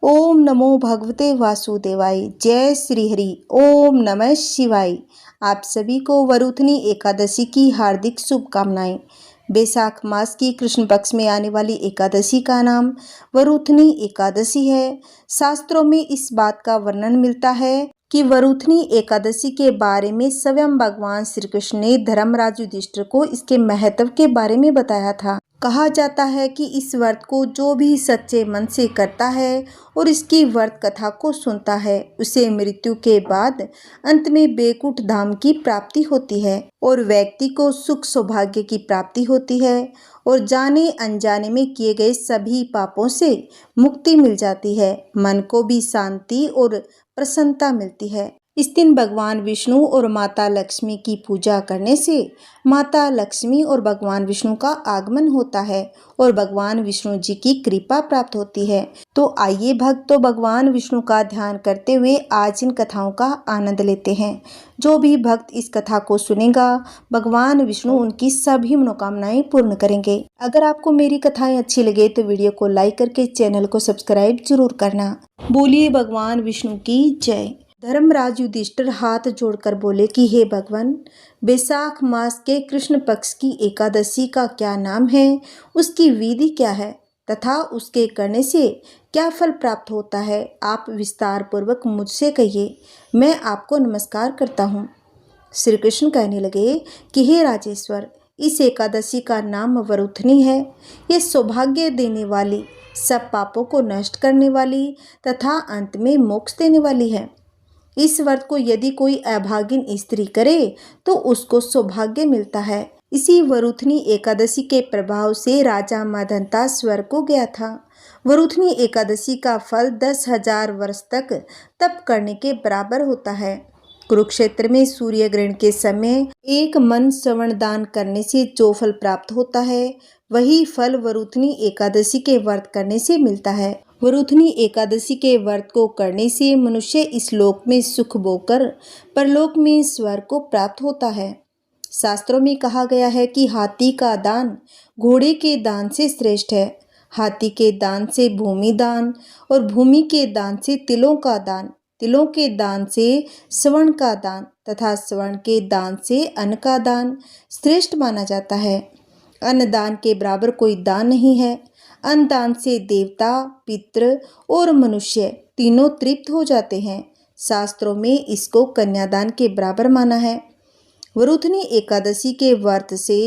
ओम नमो भगवते वासुदेवाय। जय श्री हरि। ओम नमः शिवाय। आप सभी को वरुथनी एकादशी की हार्दिक शुभकामनाएं। बैसाख मास की कृष्ण पक्ष में आने वाली एकादशी का नाम वरुथनी एकादशी है। शास्त्रों में इस बात का वर्णन मिलता है कि वरुथनी एकादशी के बारे में स्वयं भगवान श्री कृष्ण ने धर्मराज युधिष्ठिर को इसके महत्व के बारे में बताया था। कहा जाता है कि इस व्रत को जो भी सच्चे मन से करता है और इसकी व्रत कथा को सुनता है, उसे मृत्यु के बाद अंत में बैकुंठ धाम की प्राप्ति होती है और व्यक्ति को सुख सौभाग्य की प्राप्ति होती है और जाने अनजाने में किए गए सभी पापों से मुक्ति मिल जाती है। मन को भी शांति और प्रसन्नता मिलती है। इस दिन भगवान विष्णु और माता लक्ष्मी की पूजा करने से माता लक्ष्मी और भगवान विष्णु का आगमन होता है और भगवान विष्णु जी की कृपा प्राप्त होती है। तो आइए भक्तों, भगवान विष्णु का ध्यान करते हुए आज इन कथाओं का आनंद लेते हैं। जो भी भक्त इस कथा को सुनेगा, भगवान विष्णु उनकी सभी मनोकामनाएं पूर्ण करेंगे। अगर आपको मेरी कथाएं अच्छी लगे तो वीडियो को लाइक करके चैनल को सब्सक्राइब जरूर करना। बोलिए भगवान विष्णु की जय। धर्मराज युधिष्ठिर हाथ जोड़कर बोले कि हे भगवान, बैसाख मास के कृष्ण पक्ष की एकादशी का क्या नाम है, उसकी विधि क्या है तथा उसके करने से क्या फल प्राप्त होता है, आप विस्तार पूर्वक मुझसे कहिए। मैं आपको नमस्कार करता हूँ। श्री कृष्ण कहने लगे कि हे राजेश्वर, इस एकादशी का नाम वरुथनी है। ये सौभाग्य देने वाली, सब पापों को नष्ट करने वाली तथा अंत में मोक्ष देने वाली है। इस व्रत को यदि कोई अभागिन स्त्री करे तो उसको सौभाग्य मिलता है। इसी वरुथनी एकादशी के प्रभाव से राजा माधंता स्वर्ग को गया था। वरुथनी एकादशी का फल 10,000 वर्ष तक तप करने के बराबर होता है। कुरुक्षेत्र में सूर्य ग्रहण के समय एक मन श्रवण दान करने से जो फल प्राप्त होता है, वही फल वरुथनी एकादशी के व्रत करने से मिलता है। वरुथनी एकादशी के व्रत को करने से मनुष्य इस लोक में सुख भोगकर परलोक में स्वर्ग को प्राप्त होता है। शास्त्रों में कहा गया है कि हाथी का दान घोड़े के दान से श्रेष्ठ है। हाथी के दान से भूमि दान और भूमि के दान से तिलों का दान, तिलों के दान से स्वर्ण का दान तथा स्वर्ण के दान से अन्न का दान श्रेष्ठ माना जाता है। अन्न दान के बराबर कोई दान नहीं है। अन्न दान से देवता, पितृ और मनुष्य तीनों तृप्त हो जाते हैं। शास्त्रों में इसको कन्यादान के बराबर माना है। वरुथनी एकादशी के व्रत से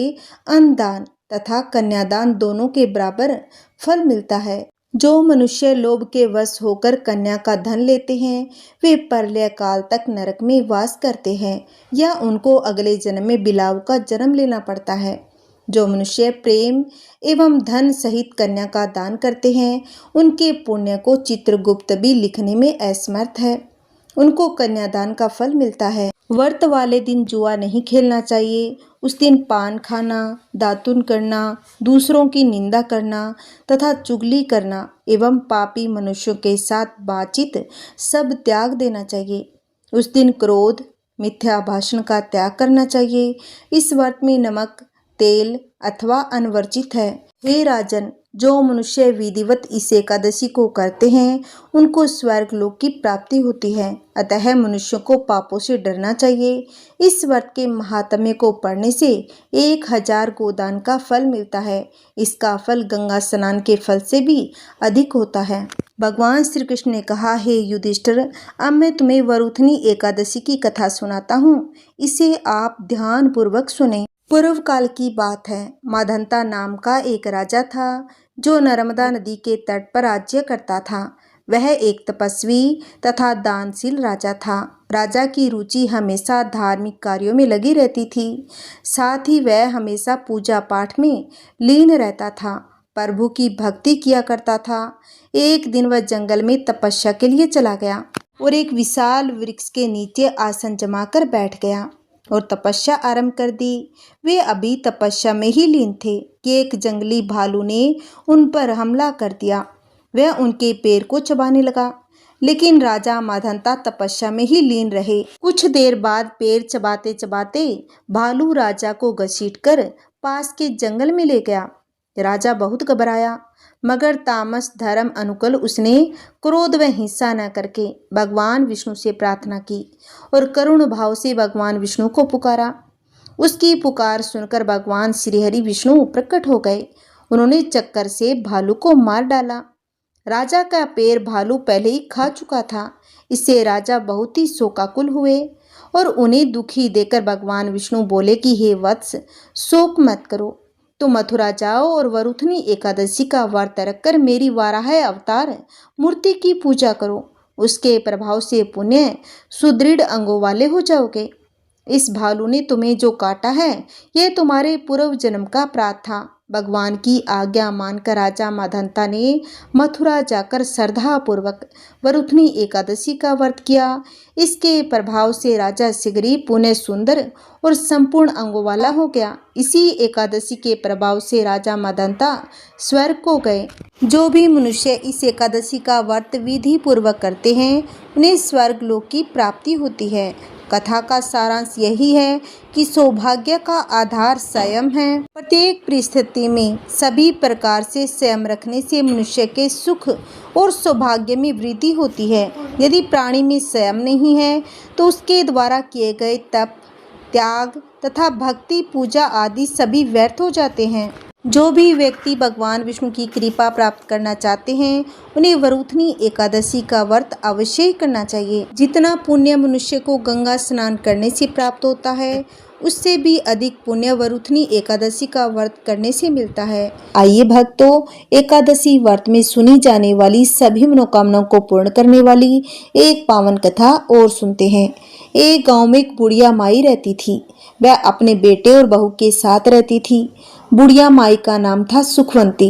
अन्न दान तथा कन्यादान दोनों के बराबर फल मिलता है। जो मनुष्य लोभ के वश होकर कन्या का धन लेते हैं, वे प्रलय काल तक नरक में वास करते हैं या उनको अगले जन्म में बिलाव का जन्म लेना पड़ता है। जो मनुष्य प्रेम एवं धन सहित कन्या का दान करते हैं, उनके पुण्य को चित्रगुप्त भी लिखने में असमर्थ है। उनको कन्यादान का फल मिलता है। व्रत वाले दिन जुआ नहीं खेलना चाहिए। उस दिन पान खाना, दातुन करना, दूसरों की निंदा करना तथा चुगली करना एवं पापी मनुष्यों के साथ बातचीत सब त्याग देना चाहिए। उस दिन क्रोध, मिथ्या भाषण का त्याग करना चाहिए। इस व्रत में नमक, तेल अथवा अनवर्जित है। हे राजन, जो मनुष्य विधिवत इस एकादशी को करते हैं, उनको स्वर्ग लोक की प्राप्ति होती है। अतः मनुष्यों को पापों से डरना चाहिए। इस व्रत के महात्म्य को पढ़ने से 1000 गोदान का फल मिलता है। इसका फल गंगा स्नान के फल से भी अधिक होता है। भगवान श्री कृष्ण ने कहा, हे युधिष्ठिर, अब मैं तुम्हें वरुथनी एकादशी की कथा सुनाता हूँ। इसे आप ध्यान पूर्वक सुने। पूर्व काल की बात है। माधंता नाम का एक राजा था जो नर्मदा नदी के तट पर राज्य करता था। वह एक तपस्वी तथा दानशील राजा था। राजा की रुचि हमेशा धार्मिक कार्यों में लगी रहती थी। साथ ही वह हमेशा पूजा पाठ में लीन रहता था, प्रभु की भक्ति किया करता था। एक दिन वह जंगल में तपस्या के लिए चला गया और एक विशाल वृक्ष के नीचे आसन जमाकर बैठ गया और तपस्या आरंभ कर दी। वे अभी तपस्या में ही लीन थे कि एक जंगली भालू ने उन पर हमला कर दिया। वह उनके पैर को चबाने लगा, लेकिन राजा माधंता तपस्या में ही लीन रहे। कुछ देर बाद पैर चबाते चबाते भालू राजा को घसीटकर पास के जंगल में ले गया। राजा बहुत घबराया, मगर तामस धर्म अनुकूल उसने क्रोध व हिंसा न करके भगवान विष्णु से प्रार्थना की और करुण भाव से भगवान विष्णु को पुकारा। उसकी पुकार सुनकर भगवान श्रीहरि विष्णु प्रकट हो गए। उन्होंने चक्कर से भालू को मार डाला। राजा का पैर भालू पहले ही खा चुका था। इससे राजा बहुत ही शोकाकुल हुए और उन्हें दुखी देकर भगवान विष्णु बोले कि हे वत्स, शोक मत करो, तो मथुरा जाओ और वरुथनी एकादशी का व्रत रखकर मेरी वाराह अवतार मूर्ति की पूजा करो। उसके प्रभाव से पुण्य सुदृढ़ अंगों वाले हो जाओगे। इस भालू ने तुम्हें जो काटा है, यह तुम्हारे पूर्व जन्म का अपराध था। भगवान की आज्ञा मानकर राजा माधंता ने मथुरा जाकर श्रद्धापूर्वक वरुथनी एकादशी का व्रत किया। इसके प्रभाव से राजा शीघ्र पुण्य सुंदर और संपूर्ण अंगों वाला हो गया। इसी एकादशी के प्रभाव से राजा माधंता स्वर्ग को गए। जो भी मनुष्य इस एकादशी का व्रत विधि पूर्वक करते हैं, उन्हें स्वर्ग लोक की प्राप्ति होती है। कथा का सारांश यही है कि सौभाग्य का आधार संयम है। प्रत्येक परिस्थिति में सभी प्रकार से संयम रखने से मनुष्य के सुख और सौभाग्य में वृद्धि होती है। यदि प्राणी में संयम नहीं है तो उसके द्वारा किए गए तप, त्याग तथा भक्ति, पूजा आदि सभी व्यर्थ हो जाते हैं। जो भी व्यक्ति भगवान विष्णु की कृपा प्राप्त करना चाहते हैं, उन्हें वरुथनी एकादशी का व्रत अवश्य ही करना चाहिए। जितना पुण्य मनुष्य को गंगा स्नान करने से प्राप्त होता है, उससे भी अधिक पुण्य वरुथनी एकादशी का व्रत करने से मिलता है। आइए भक्तों, एकादशी व्रत में सुनी जाने वाली सभी मनोकामनाओं को पूर्ण करने वाली एक पावन कथा और सुनते हैं। एक गाँव में एक बुढ़िया माई रहती थी। वह अपने बेटे और बहू के साथ रहती थी। बुढ़िया माई का नाम था सुखवंती।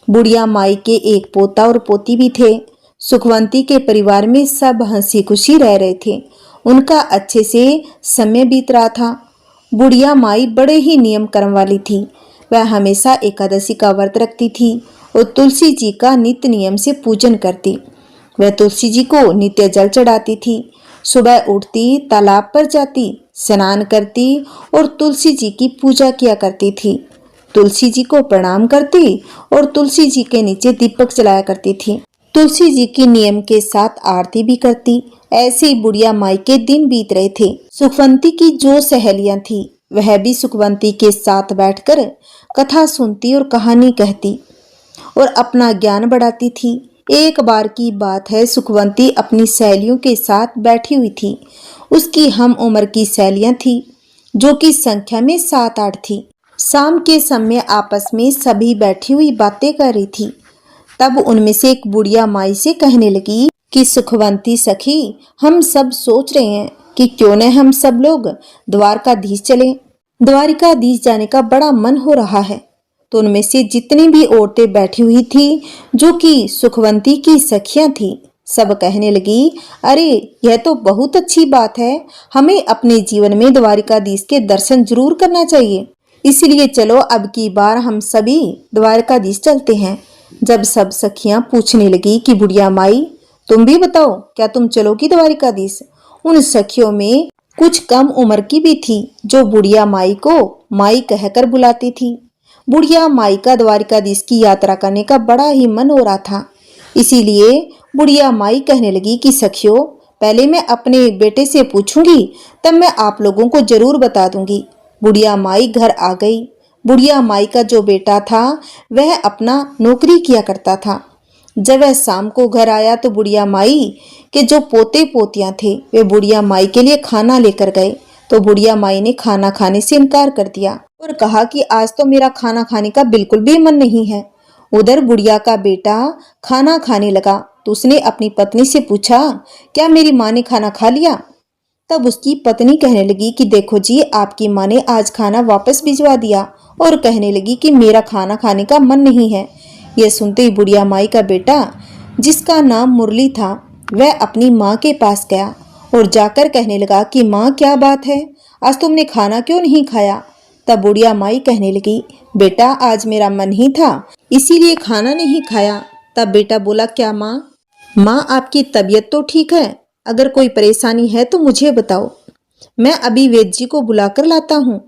बुढ़िया माई के एक पोता और पोती भी थे। सुखवंती के परिवार में सब हंसी खुशी रह रहे थे। उनका अच्छे से समय बीत रहा था। बुढ़िया माई बड़े ही नियम कर्म वाली थी। वह हमेशा एकादशी का व्रत रखती थी और तुलसी जी का नित्य नियम से पूजन करती। वह तुलसी जी को नित्य जल चढ़ाती थी। सुबह उठती, तालाब पर जाती, स्नान करती और तुलसी जी की पूजा किया करती थी। तुलसी जी को प्रणाम करती और तुलसी जी के नीचे दीपक जलाया करती थी। तुलसी जी की नियम के साथ आरती भी करती। ऐसे ही बुढ़िया माई के दिन बीत रहे थे। सुखवंती की जो सहेलियां थी, वह भी सुखवंती के साथ बैठकर कथा सुनती और कहानी कहती और अपना ज्ञान बढ़ाती थी। एक बार की बात है, सुखवंती अपनी सहेलियों के साथ बैठी हुई थी। उसकी हम उम्र की सहेलियां थी, जो कि संख्या में 7-8 थी। शाम के समय आपस में सभी बैठी हुई बातें कर रही थी। तब उनमें से एक बुढ़िया माई से कहने लगी कि सुखवंती सखी, हम सब सोच रहे हैं कि क्यों न हम सब लोग द्वारकाधीश चलें। द्वारकाधीश जाने का बड़ा मन हो रहा है। तो उनमें से जितनी भी औरतें बैठी हुई थी, जो कि सुखवंती की सखियां थी, सब कहने लगी, अरे यह तो बहुत अच्छी बात है। हमें अपने जीवन में द्वारकाधीश के दर्शन जरूर करना चाहिए। इसलिए चलो अब की बार हम सभी द्वारकाधीश चलते हैं। जब सब सखियां पूछने लगी कि बुढ़िया माई, तुम भी बताओ, क्या तुम चलोगी द्वारकाधीश? उन सखियों में कुछ कम उम्र की भी थी, जो बुढ़िया माई को माई कहकर बुलाती थी। बुढ़िया माई का द्वारकाधीश की यात्रा करने का बड़ा ही मन हो रहा था। इसीलिए बुढ़िया माई कहने लगी कि सखियों, पहले मैं अपने बेटे से पूछूंगी, तब मैं आप लोगों को जरूर बता दूंगी। बुढ़िया माई घर आ गई। बुढ़िया माई का जो बेटा था, वह अपना नौकरी किया करता था। जब वह शाम को घर आया तो बुढ़िया माई के जो पोते पोतियां थे, वे बुढ़िया माई के लिए खाना लेकर गए। तो बुढ़िया माई ने खाना खाने से इनकार कर दिया और कहा कि आज तो मेरा खाना खाने का बिल्कुल भी मन नहीं है। उधर बुढ़िया का बेटा खाना खाने लगा तो उसने अपनी पत्नी से पूछा, क्या मेरी माँ ने खाना खा लिया? तब उसकी पत्नी कहने लगी कि देखो जी, आपकी माँ ने आज खाना वापस भिजवा दिया और कहने लगी कि मेरा खाना खाने का मन नहीं है। यह सुनते ही बुढ़िया माई का बेटा, जिसका नाम मुरली था, वह अपनी माँ के पास गया और जाकर कहने लगा कि माँ, क्या बात है, आज तुमने खाना क्यों नहीं खाया? तब बुढ़िया माई कहने लगी, बेटा आज मेरा मन ही था, इसीलिए खाना नहीं खाया। तब बेटा बोला, क्या माँ? माँ आपकी तबीयत तो ठीक है, अगर कोई परेशानी है तो मुझे बताओ, मैं अभी वैद्य जी को बुलाकर लाता हूँ।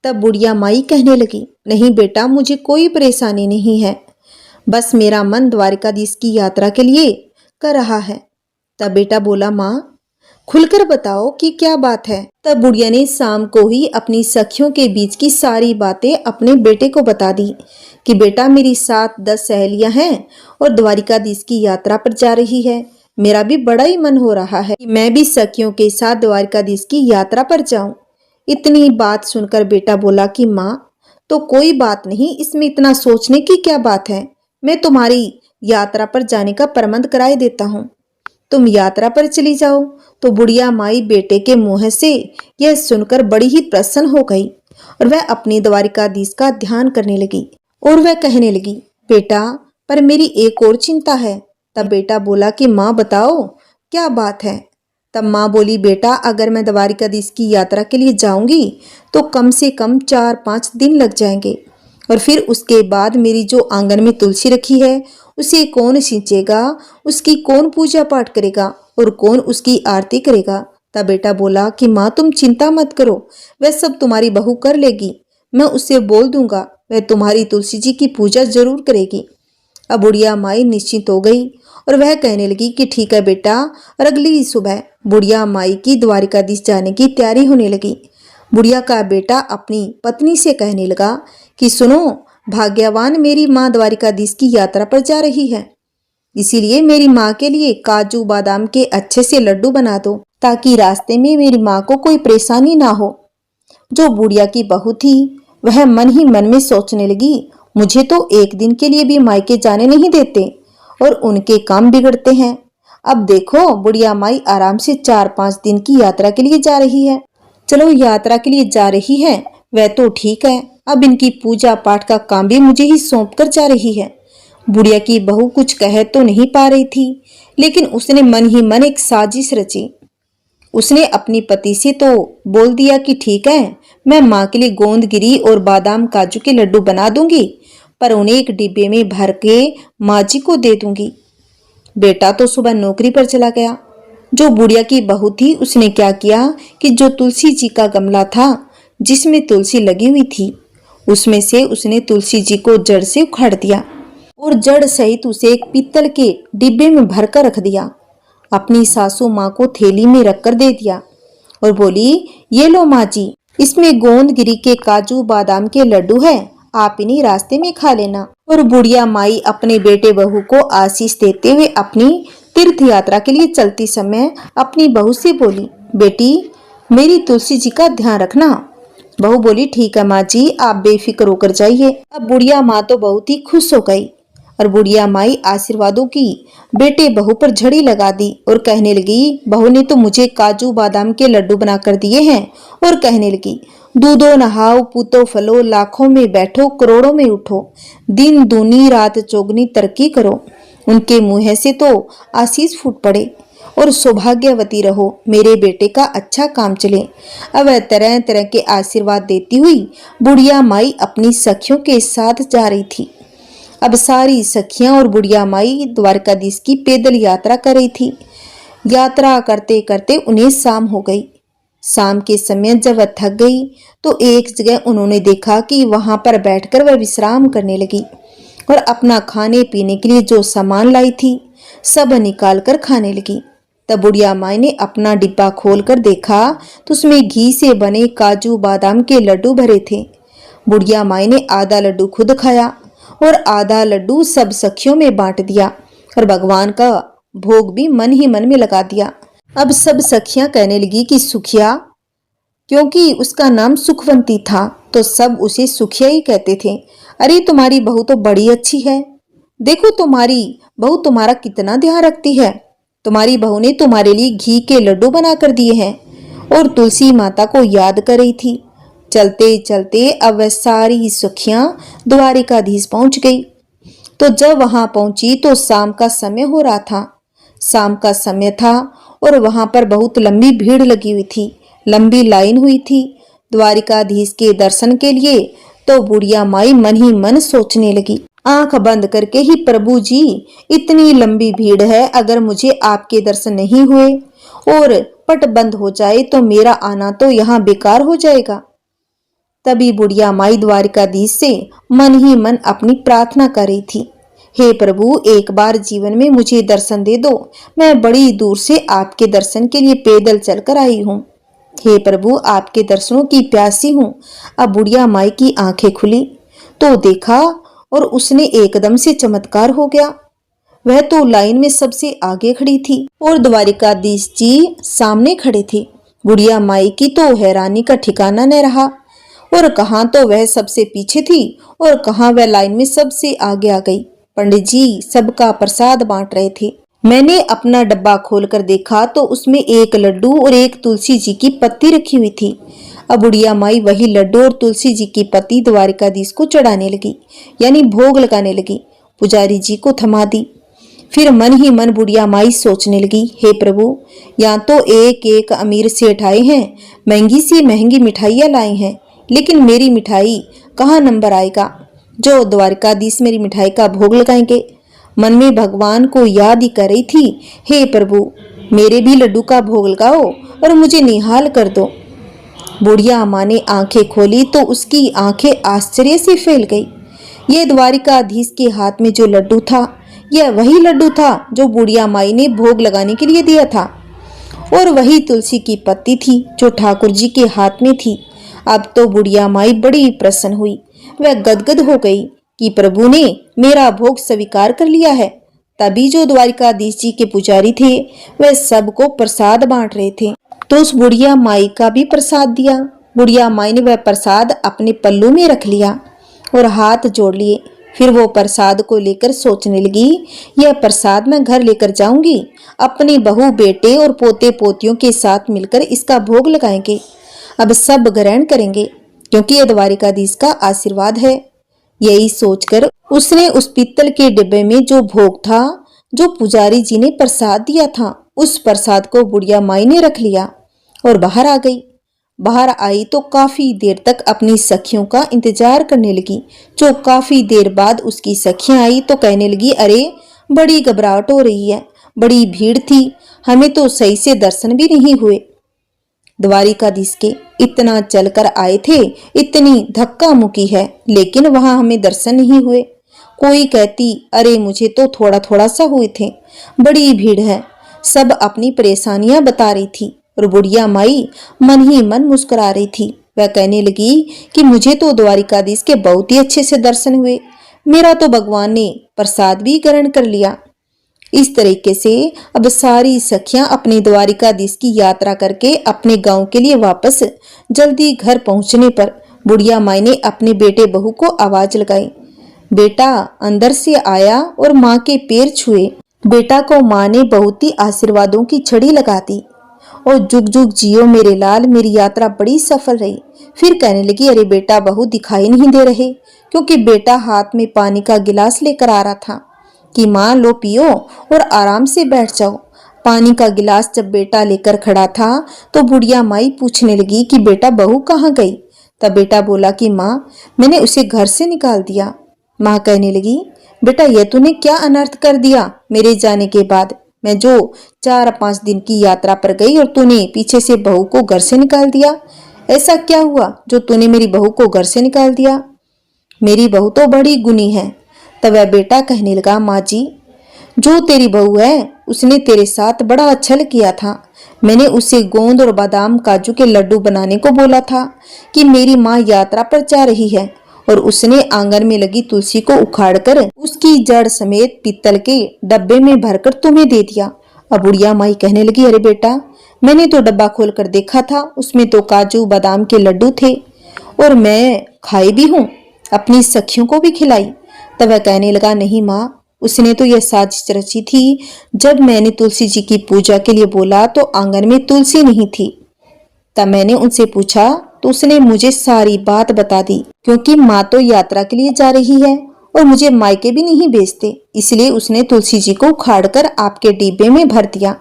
तब बुढ़िया माई कहने लगी, नहीं बेटा, मुझे कोई परेशानी नहीं है, बस मेरा मन द्वारिकाधीश की यात्रा के लिए कर रहा है। तब बेटा बोला, माँ खुलकर बताओ कि क्या बात है। तब बुढ़िया ने शाम को ही अपनी सखियों के बीच की सारी बातें अपने बेटे को बता दी कि बेटा, मेरी 7-10 सहेलियां हैं और द्वारिकाधीश की यात्रा पर जा रही है। मेरा भी बड़ा ही मन हो रहा है कि मैं भी सखियों के साथ द्वारिकाधीश की यात्रा पर जाऊं। इतनी बात सुनकर बेटा बोला कि माँ, तो कोई बात नहीं, इसमें इतना सोचने की क्या बात है, मैं तुम्हारी यात्रा पर जाने का प्रबंध कराए देता हूँ, तुम यात्रा पर चली जाओ। तो बुढ़िया माई बेटे के मुंह से यह सुनकर बड़ी ही प्रसन्न हो गई और वह अपनी द्वारिकाधीश का ध्यान करने लगी और वह कहने लगी, बेटा, पर मेरी एक और चिंता है। तब बेटा बोला कि माँ बताओ क्या बात है। तब माँ बोली, बेटा, अगर मैं द्वारिकाधीश की यात्रा के लिए जाऊंगी तो कम से कम 4-5 दिन लग जाएंगे, और फिर उसके बाद मेरी जो आंगन में तुलसी रखी है उसे कौन सींचेगा, उसकी कौन पूजा पाठ करेगा और कौन उसकी आरती करेगा। तब बेटा बोला कि माँ तुम चिंता मत करो, वह सब तुम्हारी बहू कर लेगी, मैं उससे बोल दूंगा, वह तुम्हारी तुलसी जी की पूजा जरूर करेगी। अब बुढ़िया माई निश्चिंत हो गई और वह कहने लगी कि ठीक है बेटा। और अगली सुबह बुढ़िया माई की द्वारिकाधीश जाने की तैयारी होने लगी। बुढ़िया का बेटा अपनी पत्नी से कहने लगा कि सुनो भाग्यवान, मेरी माँ द्वारिकाधीश की यात्रा पर जा रही है, इसीलिए मेरी माँ के लिए काजू बादाम के अच्छे से लड्डू बना दो ताकि रास्ते में मेरी माँ को कोई परेशानी ना हो। जो बुढ़िया की बहू थी वह मन ही मन में सोचने लगी, मुझे तो एक दिन के लिए भी मायके जाने नहीं देते और उनके काम बिगड़ते हैं। अब देखो बुढ़िया माई आराम से 4-5 दिन की यात्रा के लिए जा रही है। चलो यात्रा के लिए जा रही है वह तो ठीक है, अब इनकी पूजा पाठ का काम भी मुझे ही सौंप कर जा रही है। बुढ़िया की बहू कुछ कह तो नहीं पा रही थी, लेकिन उसने मन ही मन एक साजिश रची। उसने अपनी पति से तो बोल दिया कि ठीक है, मैं माँ के लिए गोंदगिरी और बादाम काजू के लड्डू बना दूंगी, पर उन्हें एक डिब्बे में भर के माँ जी को दे दूंगी। बेटा तो सुबह नौकरी पर चला गया। जो बुढ़िया की बहू थी उसने क्या किया कि जो तुलसी जी का गमला था जिसमें तुलसी लगी हुई थी उसमें से उसने तुलसी जी को जड़ से उखाड़ दिया और जड़ सहित उसे एक पीतल के डिब्बे में भरकर रख दिया। अपनी सासू माँ को थैली में रखकर दे दिया और बोली, ये लो माँ जी, इसमें गोंदगिरी के काजू बादाम के लड्डू है, आप इन्हीं रास्ते में खा लेना। और बुढ़िया माई अपने बेटे बहू को आशीष देते हुए अपनी तीर्थ यात्रा के लिए चलती समय अपनी बहू से बोली, बेटी मेरी तुलसी जी का ध्यान रखना। बहू बोली, ठीक है माँ जी, आप बेफिक्र होकर जाइए। अब बुढ़िया माँ तो बहुत ही खुश हो गई और बुढ़िया माई आशीर्वादों की बेटे बहू पर झड़ी लगा दी और कहने लगी, बहू ने तो मुझे काजू बादाम के लड्डू बना कर दिए हैं, और कहने लगी, दूधो नहाओ पूतो फलो, लाखों में बैठो करोड़ों में उठो, दिन दूनी रात चौगनी तरक्की करो। उनके मुंह से तो आशीष फूट पड़े और सौभाग्यवती रहो, मेरे बेटे का अच्छा काम चले। अब वह तरह तरह के आशीर्वाद देती हुई बुढ़िया माई अपनी सखियों के साथ जा रही थी। अब सारी सखियां और बुढ़िया माई द्वारकाधीश की पैदल यात्रा कर रही थी। यात्रा करते करते उन्हें शाम हो गई। शाम के समय जब वह थक गई तो एक जगह उन्होंने देखा कि वहां पर बैठकर वह विश्राम करने लगी और अपना खाने पीने के लिए जो सामान लाई थी सब निकाल कर खाने लगी। तब बुढ़िया माई ने अपना डिब्बा खोलकर देखा तो उसमें घी से बने काजू बादाम के लड्डू भरे थे। बुढ़िया माई ने आधा लड्डू खुद खाया और आधा लड्डू सब सखियों में बांट दिया और भगवान का भोग भी मन ही मन में लगा दिया। अब सब सखियां कहने लगी कि सुखिया, क्योंकि उसका नाम सुखवंती था तो सब उसे सुखिया ही कहते थे। अरे तुम्हारी बहू तो बड़ी अच्छी है, देखो तुम्हारी बहू तुम्हारा कितना ध्यान रखती है, तुम्हारी बहू ने तुम्हारे लिए घी के लड्डू बना कर दिए हैं और तुलसी माता को याद कर रही थी। चलते चलते अब वह सारी सखियां द्वारिकाधीश पहुंच गई। तो जब वहां पहुंची तो शाम का समय हो रहा था। शाम का समय था और वहां पर बहुत लंबी भीड़ लगी हुई थी, लंबी लाइन हुई थी द्वारिकाधीश के दर्शन के लिए। तो बुढ़िया माई मन ही मन सोचने लगी, आंख बंद करके ही, प्रभु जी इतनी लंबी भीड़ है, अगर मुझे आपके दर्शन नहीं हुए और पट बंद हो जाए तो मेरा आना तो यहाँ बेकार हो जाएगा। तभी बुढ़िया माई द्वारिकाधीश से मन ही मन अपनी प्रार्थना कर रही थी, हे प्रभु, एक बार जीवन में मुझे दर्शन दे दो। मैं बड़ी दूर से आपके दर्शन के लिए पैदल चलकर आई हूँ। हे प्रभु, आपके दर्शनों की प्यासी हूँ। अब बुढ़िया माई की आंखें खुली तो देखा और उसने एकदम से चमत्कार हो गया। वह तो लाइन में सबसे आगे खड़ी थी और द्वारिकाधीश जी सामने खड़े थे। बुढ़िया माई की तो हैरानी का ठिकाना न रहा, और कहाँ तो वह सबसे पीछे थी और कहाँ वह लाइन में सबसे आगे आ गई। पंडित जी सबका प्रसाद बांट रहे थे। मैंने अपना डब्बा खोलकर देखा तो उसमें एक लड्डू और एक तुलसी जी की पत्ती रखी हुई थी। अब बुढ़िया माई वही लड्डू और तुलसी जी की पत्ती द्वारिकाधीश को चढ़ाने लगी, यानी भोग लगाने लगी। पुजारी जी को थमा दी। फिर मन ही मन बुढ़िया माई सोचने लगी, हे प्रभु, यहाँ तो एक एक अमीर सेठ आए हैं, महंगी सी महंगी मिठाइयाँ लाए हैं, लेकिन मेरी मिठाई कहाँ नंबर आएगा जो द्वारिकाधीश मेरी मिठाई का भोग लगाएंगे। मन में भगवान को याद ही कर रही थी, हे प्रभु, मेरे भी लड्डू का भोग लगाओ और मुझे निहाल कर दो। बुढ़िया माँ ने आंखें खोली तो उसकी आंखें आश्चर्य से फैल गई। ये द्वारिकाधीश के हाथ में जो लड्डू था, यह वही लड्डू था जो बुढ़िया माई ने भोग लगाने के लिए दिया था, और वही तुलसी की पत्ती थी जो ठाकुर जी के हाथ में थी। अब तो बुढ़िया माई बड़ी प्रसन्न हुई। वह गदगद हो गई कि प्रभु ने मेरा भोग स्वीकार कर लिया है। तभी जो द्वारिकाधीश जी के पुजारी थे वह सबको प्रसाद बांट रहे थे, तो उस बुढ़िया माई का भी प्रसाद दिया। बुढ़िया माई ने वह प्रसाद अपने पल्लू में रख लिया और हाथ जोड़ लिए। फिर वो प्रसाद को लेकर सोचने लगी, यह प्रसाद मैं घर लेकर जाऊंगी, अपने बहू बेटे और पोते पोतियों के साथ मिलकर इसका भोग लगाएंगे। अब सब ग्रहण करेंगे क्योंकि यह द्वारिकाधीश का आशीर्वाद है। यही सोचकर उसने उस पीतल के डिब्बे में जो भोग था, जो पुजारी जी ने प्रसाद दिया था, उस प्रसाद को बुढ़िया माई ने रख लिया और बाहर आ गई। बाहर आई तो काफी देर तक अपनी सखियों का इंतजार करने लगी। जो काफी देर बाद उसकी सखियां आई तो कहने लगी, अरे बड़ी घबराहट हो रही है, बड़ी भीड़ थी, हमें तो सही से दर्शन भी नहीं हुए। द्वारिकाधीश के इतना चलकर आए थे, इतनी धक्का मुक्की है, लेकिन वहां हमें दर्शन नहीं हुए। कोई कहती, अरे मुझे तो थोड़ा थोड़ा सा हुए थे, बड़ी भीड़ है। सब अपनी परेशानियां बता रही थी और बुढ़िया माई मन ही मन मुस्कुरा रही थी। वह कहने लगी कि मुझे तो द्वारिकाधीश के बहुत ही अच्छे से दर्शन हुए, मेरा तो भगवान ने प्रसाद भी ग्रहण कर लिया। इस तरीके से अब सारी सखियां अपने द्वारिकाधीश की यात्रा करके अपने गांव के लिए वापस जल्दी घर पहुंचने पर बुढ़िया माई ने अपने बेटे बहू को आवाज लगाई। बेटा अंदर से आया और माँ के पैर छुए। बेटा को माँ ने बहुत ही आशीर्वादों की छड़ी लगा दी और जुग जुग जियो मेरे लाल, मेरी यात्रा बड़ी सफल रही। फिर कहने लगी, अरे बेटा बहू दिखाई नहीं दे रहे, क्योंकि बेटा हाथ में पानी का गिलास लेकर आ रहा था कि माँ लो पियो और आराम से बैठ जाओ। पानी का गिलास जब बेटा लेकर खड़ा था तो बुढ़िया माई पूछने लगी कि बेटा बहू कहाँ गई। तब बेटा बोला कि माँ मैंने उसे घर से निकाल दिया। माँ कहने लगी, बेटा ये तूने क्या अनर्थ कर दिया मेरे जाने के बाद। मैं जो 4-5 दिन की यात्रा पर गई और तूने पीछे से बहू को घर से निकाल दिया। ऐसा क्या हुआ जो तूने मेरी बहू को घर से निकाल दिया? मेरी बहू तो बड़ी गुनी है। तब वह बेटा कहने लगा, माँ जी जो तेरी बहू है उसने तेरे साथ बड़ा छल किया था। मैंने उसे गोंद और बादाम काजू के लड्डू बनाने को बोला था कि मेरी माँ यात्रा पर जा रही है, और उसने आंगन में लगी तुलसी को उखाड़कर उसकी जड़ समेत पीतल के डब्बे में भरकर तुम्हें दे दिया। अब बुढ़िया माई कहने लगी, अरे बेटा मैंने तो डब्बा खोलकर देखा था, उसमें तो काजू बादाम के लड्डू थे और मैं खाई भी हूँ, अपनी सखियों को भी खिलाई। तब वह कहने लगा, नहीं माँ, उसने तो यह साजिश रची थी। जब मैंने तुलसी जी की पूजा के लिए बोला तो आंगन में तुलसी नहीं थी। तब मैंने उनसे पूछा तो उसने मुझे सारी बात बता दी, क्योंकि माँ तो यात्रा के लिए जा रही है और मुझे मायके भी नहीं भेजते, इसलिए उसने तुलसी जी को उखाड़कर आपके डिब्बे में भर दिया।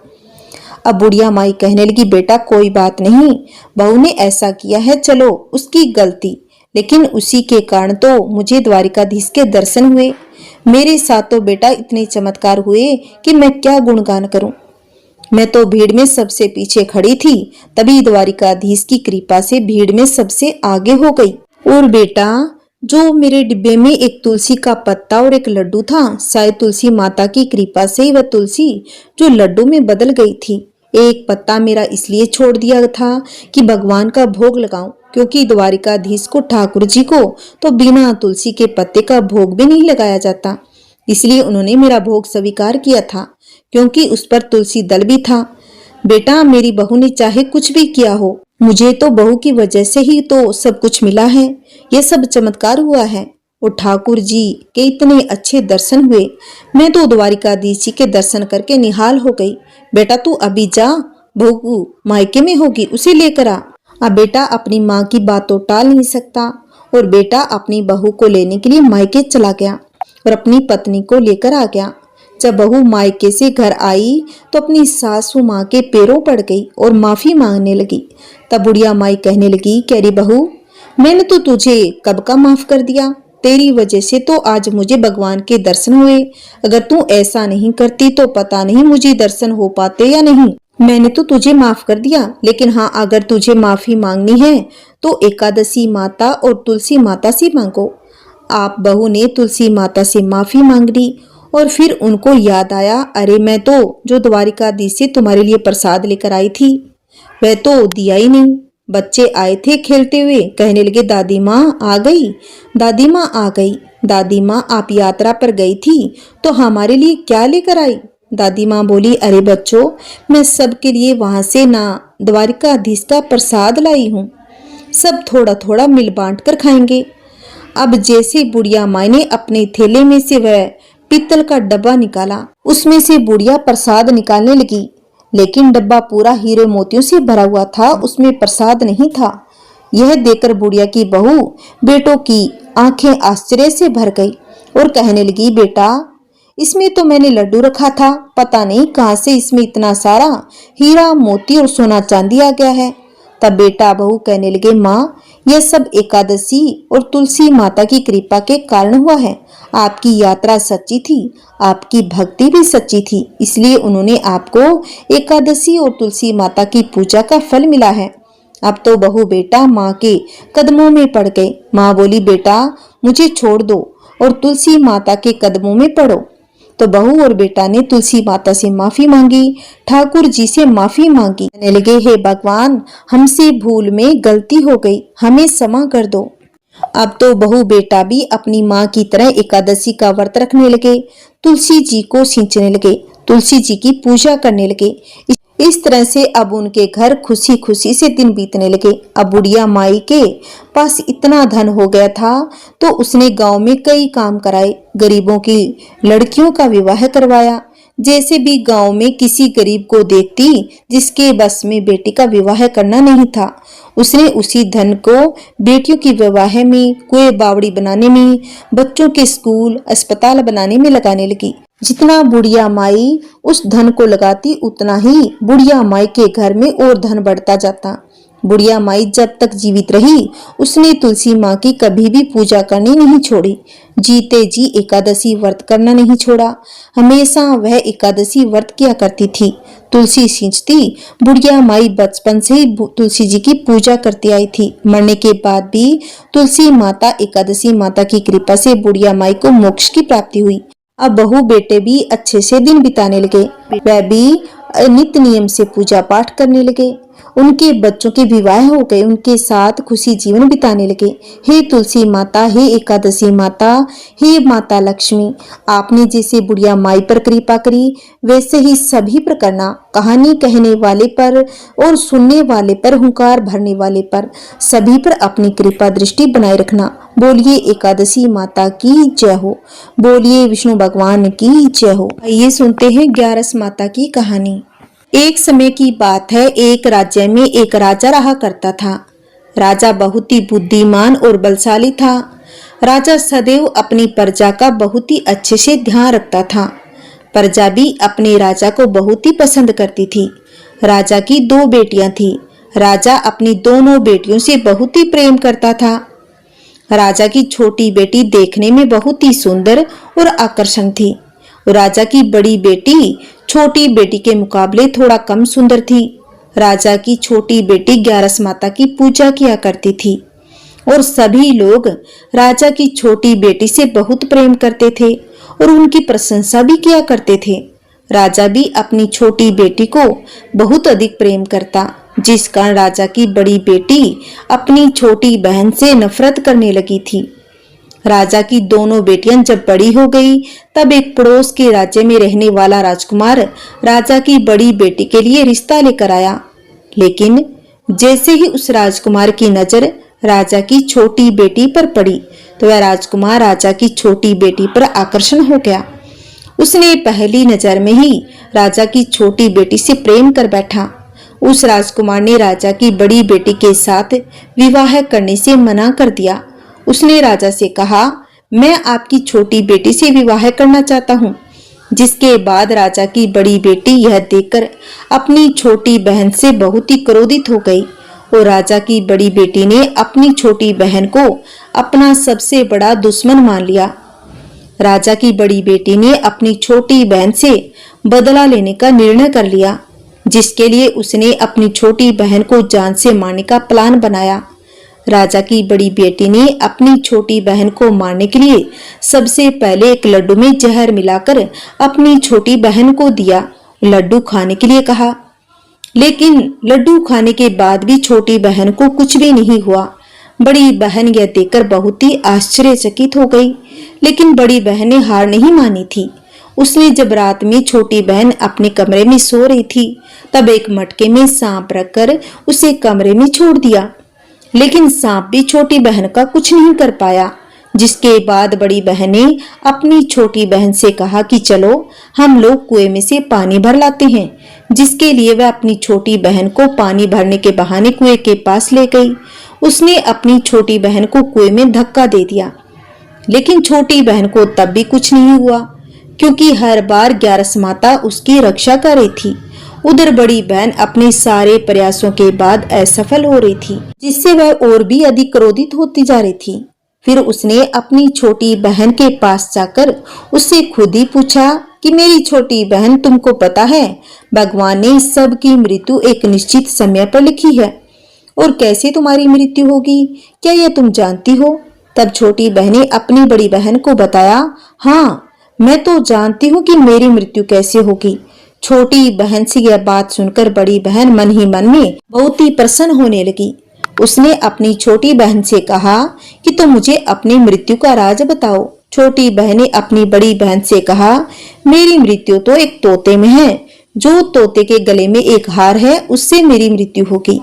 अब बुढ़िया माई कहने लगी, बेटा कोई बात नहीं, बहू ने ऐसा किया है, चलो उसकी गलती, लेकिन उसी के कारण तो मुझे द्वारिकाधीश के दर्शन हुए। मेरे साथ तो बेटा इतने चमत्कार हुए कि मैं क्या गुणगान करूं। मैं तो भीड़ में सबसे पीछे खड़ी थी, तभी द्वारिकाधीश की कृपा से भीड़ में सबसे आगे हो गई। और बेटा, जो मेरे डिब्बे में एक तुलसी का पत्ता और एक लड्डू था, शायद तुलसी माता की कृपा से ही वह तुलसी जो लड्डू में बदल गई थी। एक पत्ता मेरा इसलिए छोड़ दिया था कि भगवान का भोग लगाऊं, क्योंकि द्वारिकाधीश को, ठाकुर जी को तो बिना तुलसी के पत्ते का भोग भी नहीं लगाया जाता। इसलिए उन्होंने मेरा भोग स्वीकार किया था, क्योंकि उस पर तुलसी दल भी था। बेटा, मेरी बहू ने चाहे कुछ भी किया हो, मुझे तो बहू की वजह से ही तो सब कुछ मिला है। यह सब चमत्कार हुआ है और ठाकुर जी के इतने अच्छे दर्शन हुए। मैं तो द्वारिकाधीश जी के दर्शन करके निहाल हो गई। बेटा, तू अभी जा, बहू मायके में होगी, उसे लेकर आ। अब बेटा अपनी माँ की बात तो टाल नहीं सकता, और बेटा अपनी बहू को लेने के लिए मायके चला गया और अपनी पत्नी को लेकर आ गया। जब बहू मायके से घर आई तो अपनी सासू माँ के पैरों पड़ गई और माफी मांगने लगी। तब बुढ़िया माई कहने लगी, कह रही बहू, मैंने तो तुझे कब का माफ कर दिया, तेरी वजह से तो आज मुझे भगवान के दर्शन हुए। अगर तू ऐसा नहीं करती तो पता नहीं मुझे दर्शन हो पाते या नहीं। मैंने तो तुझे माफ कर दिया, लेकिन हाँ, अगर तुझे माफी मांगनी है तो एकादशी माता और तुलसी माता से मांगो। आप बहू ने तुलसी माता से माफी मांग ली और फिर उनको याद आया, अरे मैं तो जो द्वारिकाधीश से तुम्हारे लिए प्रसाद लेकर आई थी वह तो दिया ही नहीं। बच्चे आए थे खेलते हुए, कहने लगे, दादी माँ आ गई, दादी माँ आ गई। दादी माँ, आप यात्रा पर गई थी तो हमारे लिए क्या लेकर आई? दादी माँ बोली, अरे बच्चों, मैं सबके लिए वहां से ना द्वारिकाधीश का प्रसाद लाई हूँ, सब थोड़ा थोड़ा मिल बांट कर खाएंगे। अब जैसे बुढ़िया माई ने अपने थैले में से वह पीतल का डब्बा निकाला, उसमें से बुढ़िया प्रसाद निकालने लगी, लेकिन डब्बा पूरा हीरे मोतियों से भरा हुआ था, उसमें प्रसाद नहीं था। यह देखकर बुढ़िया की बहू बेटों की आंखें आश्चर्य से भर गई और कहने लगी, बेटा, इसमें तो मैंने लड्डू रखा था, पता नहीं कहां से इसमें इतना सारा हीरा मोती और सोना चांदी आ गया है। तब बेटा बहू कहने लगे, माँ, यह सब एकादशी और तुलसी माता की कृपा के कारण हुआ है। आपकी यात्रा सच्ची थी, आपकी भक्ति भी सच्ची थी, इसलिए उन्होंने आपको एकादशी और तुलसी माता की पूजा का फल मिला है। अब तो बहू बेटा माँ के कदमों में पड़ गए। माँ बोली, बेटा मुझे छोड़ दो और तुलसी माता के कदमों में पड़ो। तो बहू और बेटा ने तुलसी माता से माफी मांगी, ठाकुर जी से माफी मांगी, कहने लगे, हे भगवान, हमसे भूल में गलती हो गई, हमें क्षमा कर दो। अब तो बहू बेटा भी अपनी माँ की तरह एकादशी का व्रत रखने लगे, तुलसी जी को सींचने लगे, तुलसी जी की पूजा करने लगे। इस तरह से अब उनके घर खुशी खुशी से दिन बीतने लगे। अब बुढ़िया माई के पास इतना धन हो गया था तो उसने गांव में कई काम कराए, गरीबों की लड़कियों का विवाह करवाया। जैसे भी गांव में किसी गरीब को देखती जिसके बस में बेटी का विवाह करना नहीं था, उसने उसी धन को बेटियों की विवाह में, कुएं बावड़ी बनाने में, बच्चों के स्कूल अस्पताल बनाने में लगाने लगी। जितना बुढ़िया माई उस धन को लगाती, उतना ही बुढ़िया माई के घर में और धन बढ़ता जाता। बुढ़िया माई जब तक जीवित रही, उसने तुलसी माँ की कभी भी पूजा करनी नहीं छोड़ी, जीते जी एकादशी व्रत करना नहीं छोड़ा। हमेशा वह एकादशी व्रत किया करती थी, तुलसी सींचती। बुढ़िया माई बचपन से ही तुलसी जी की पूजा करती आई थी। मरने के बाद भी तुलसी माता, एकादशी माता की कृपा से बुढ़िया माई को मोक्ष की प्राप्ति हुई। अब बहू बेटे भी अच्छे से दिन बिताने लगे, वह भी नित्य नियम से पूजा पाठ करने लगे। उनके बच्चों के विवाह हो गए, उनके साथ खुशी जीवन बिताने लगे। हे तुलसी माता, हे एकादशी माता, हे माता लक्ष्मी, आपने जैसे बुढ़िया माई पर कृपा करी, वैसे ही सभी पर करना। कहानी कहने वाले पर और सुनने वाले पर, हुंकार भरने वाले पर, सभी पर अपनी कृपा दृष्टि बनाए रखना। बोलिए एकादशी माता की जय हो, बोलिए विष्णु भगवान की जय हो। आइए सुनते हैं ग्यारस माता की कहानी। एक समय की बात है, एक राज्य में एक राजा रहा करता था। राजा बहुत ही बुद्धिमान और बलशाली था। राजा सदैव अपनी प्रजा का बहुत ही अच्छे से ध्यान रखता था। प्रजा भी अपने राजा को बहुत ही पसंद करती थी। राजा की 2 बेटियां थी। राजा अपनी दोनों बेटियों से बहुत ही प्रेम करता था। राजा की छोटी बेटी देखने में बहुत ही सुंदर और आकर्षक थी। राजा की बड़ी बेटी छोटी बेटी के मुकाबले थोड़ा कम सुंदर थी। राजा की छोटी बेटी ग्यारस माता की पूजा किया करती थी और सभी लोग राजा की छोटी बेटी से बहुत प्रेम करते थे और उनकी प्रशंसा भी किया करते थे। राजा भी अपनी छोटी बेटी को बहुत अधिक प्रेम करता, जिस कारण राजा की बड़ी बेटी अपनी छोटी बहन से नफरत करने लगी थी। राजा की दोनों बेटियां जब बड़ी हो गई, तब एक पड़ोस के राज्य में रहने वाला राजकुमार राजा की बड़ी बेटी के लिए रिश्ता लेकर आया। लेकिन जैसे ही उस राजकुमार की नजर राजा की छोटी बेटी पर पड़ी, तो वह राजकुमार राजा की छोटी बेटी पर आकर्षण हो गया। उसने पहली नजर में ही राजा की छोटी बेटी से प्रेम कर बैठा। उस राजकुमार ने राजा की बड़ी बेटी के साथ विवाह करने से मना कर दिया। उसने राजा से कहा, मैं आपकी छोटी बेटी से विवाह करना चाहता हूँ। जिसके बाद राजा की बड़ी बेटी यह देखकर अपनी छोटी बहन से बहुत ही क्रोधित हो गई और राजा की बड़ी बेटी ने अपनी छोटी बहन को अपना सबसे बड़ा दुश्मन मान लिया। राजा की बड़ी बेटी ने अपनी छोटी बहन से बदला लेने का निर्णय कर लिया, जिसके लिए उसने अपनी छोटी बहन को जान से मारने का प्लान बनाया। राजा की बड़ी बेटी ने अपनी छोटी बहन को मारने के लिए सबसे पहले एक लड्डू में जहर मिलाकर अपनी छोटी बहन को दिया, लड्डू खाने के लिए कहा। लेकिन लड्डू खाने के बाद भी छोटी बहन को कुछ भी नहीं हुआ। बड़ी बहन यह देखकर बहुत ही आश्चर्यचकित हो गई, लेकिन बड़ी बहन ने हार नहीं मानी थी। उसने जब रात में छोटी बहन अपने कमरे में सो रही थी, तब एक मटके में सांप रखकर उसे कमरे में छोड़ दिया। लेकिन सांप भी छोटी बहन का कुछ नहीं कर पाया। जिसके बाद बड़ी बहन ने अपनी छोटी बहन से कहा कि चलो हम लोग कुएं में से पानी भर लाते हैं, जिसके लिए वह अपनी छोटी बहन को पानी भरने के बहाने कुएं के पास ले गई। उसने अपनी छोटी बहन को कुएं में धक्का दे दिया, लेकिन छोटी बहन को तब भी कुछ नहीं हुआ, क्योंकि हर बार ग्यारस माता उसकी रक्षा कर रही थी। उधर बड़ी बहन अपने सारे प्रयासों के बाद असफल हो रही थी, जिससे वह और भी अधिक क्रोधित होती जा रही थी। फिर उसने अपनी छोटी बहन के पास जाकर उससे खुद ही पूछा कि मेरी छोटी बहन, तुमको पता है भगवान ने सबकी मृत्यु एक निश्चित समय पर लिखी है, और कैसे तुम्हारी मृत्यु होगी, क्या यह तुम जानती हो? तब छोटी बहन ने अपनी बड़ी बहन को बताया, हाँ मैं तो जानती हूँ कि मेरी मृत्यु कैसे होगी। छोटी बहन से यह बात सुनकर बड़ी बहन मन ही मन में बहुत ही प्रसन्न होने लगी। उसने अपनी छोटी बहन से कहा कि तुम मुझे अपनी मृत्यु का राज बताओ। छोटी बहन ने अपनी बड़ी बहन से कहा, मेरी मृत्यु तो एक तोते में है। जो तोते के गले में एक हार है, उससे मेरी मृत्यु होगी।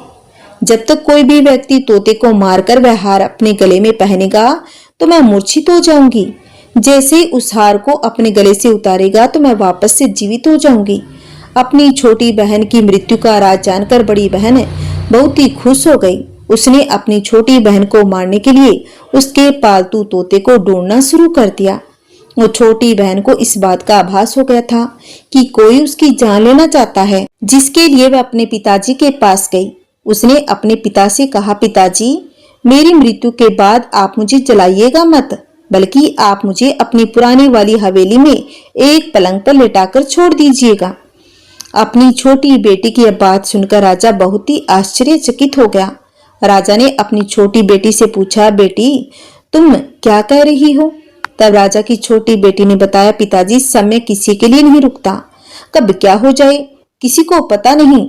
जब तक कोई भी व्यक्ति तोते को मारकर वह हार अपने गले में पहनेगा तो मैं मूर्छित हो जाऊंगी। जैसे उस हार को अपने गले से उतारेगा तो मैं वापस से जीवित हो जाऊंगी। अपनी छोटी बहन की मृत्यु का राज जानकर बड़ी बहन बहुत ही खुश हो गई। उसने अपनी छोटी बहन को मारने के लिए उसके पालतू तोते को ढूंढना शुरू कर दिया। वो छोटी बहन को इस बात का आभास हो गया था कि कोई उसकी जान लेना चाहता है, जिसके लिए वह अपने पिताजी के पास गई। उसने अपने पिता से कहा, पिताजी मेरी मृत्यु के बाद आप मुझे जलाइएगा मत, बल्कि आप मुझे अपनी पुरानी वाली हवेली में एक पलंग पर लेटाकर छोड़ दीजिएगा। अपनी छोटी बेटी की यह बात सुनकर राजा बहुत ही आश्चर्यचकित हो गया। राजा ने अपनी छोटी बेटी से पूछा, बेटी तुम क्या कह रही हो? तब राजा की छोटी बेटी ने बताया, पिताजी समय किसी के लिए नहीं रुकता, कब क्या हो जाए किसी को पता नहीं।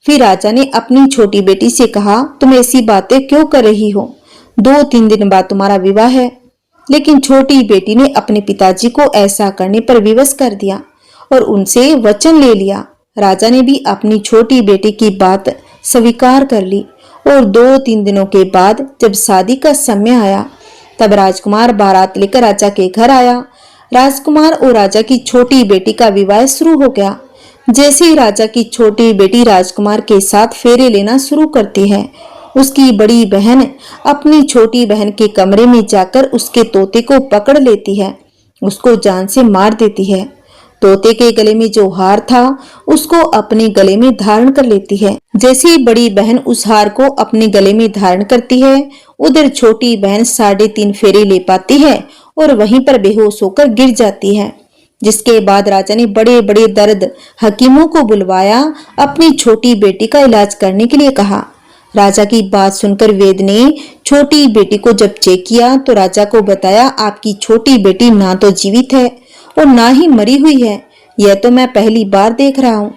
फिर राजा ने अपनी छोटी बेटी से कहा, तुम ऐसी बातें क्यों कर रही हो? 2-3 दिन बाद तुम्हारा विवाह है। लेकिन छोटी बेटी ने अपने पिताजी को ऐसा करने पर विवश कर दिया और उनसे वचन ले लिया। राजा ने भी अपनी छोटी बेटी की बात स्वीकार कर ली और 2-3 दिनों के बाद जब शादी का समय आया, तब राजकुमार बारात लेकर राजा के घर आया। राजकुमार और राजा की छोटी बेटी का विवाह शुरू हो गया। जैसे ही राजा की छोटी बेटी राजकुमार के साथ फेरे लेना शुरू करती है, उसकी बड़ी बहन अपनी छोटी बहन के कमरे में जाकर उसके तोते को पकड़ लेती है, उसको जान से मार देती है। तोते के गले में जो हार था उसको अपने गले में धारण कर लेती है। जैसे ही बड़ी बहन उस हार को अपने गले में धारण करती है, उधर छोटी बहन 3.5 फेरे ले पाती है और वहीं पर बेहोश होकर गिर जाती है। जिसके बाद राजा ने बड़े बड़े दर्द हकीमों को बुलवाया, अपनी छोटी बेटी का इलाज करने के लिए कहा। राजा की बात सुनकर वेद ने छोटी बेटी को जब चेक किया तो राजा को बताया, आपकी छोटी बेटी ना तो जीवित है और ना ही मरी हुई है। यह तो मैं पहली बार देख रहा हूँ।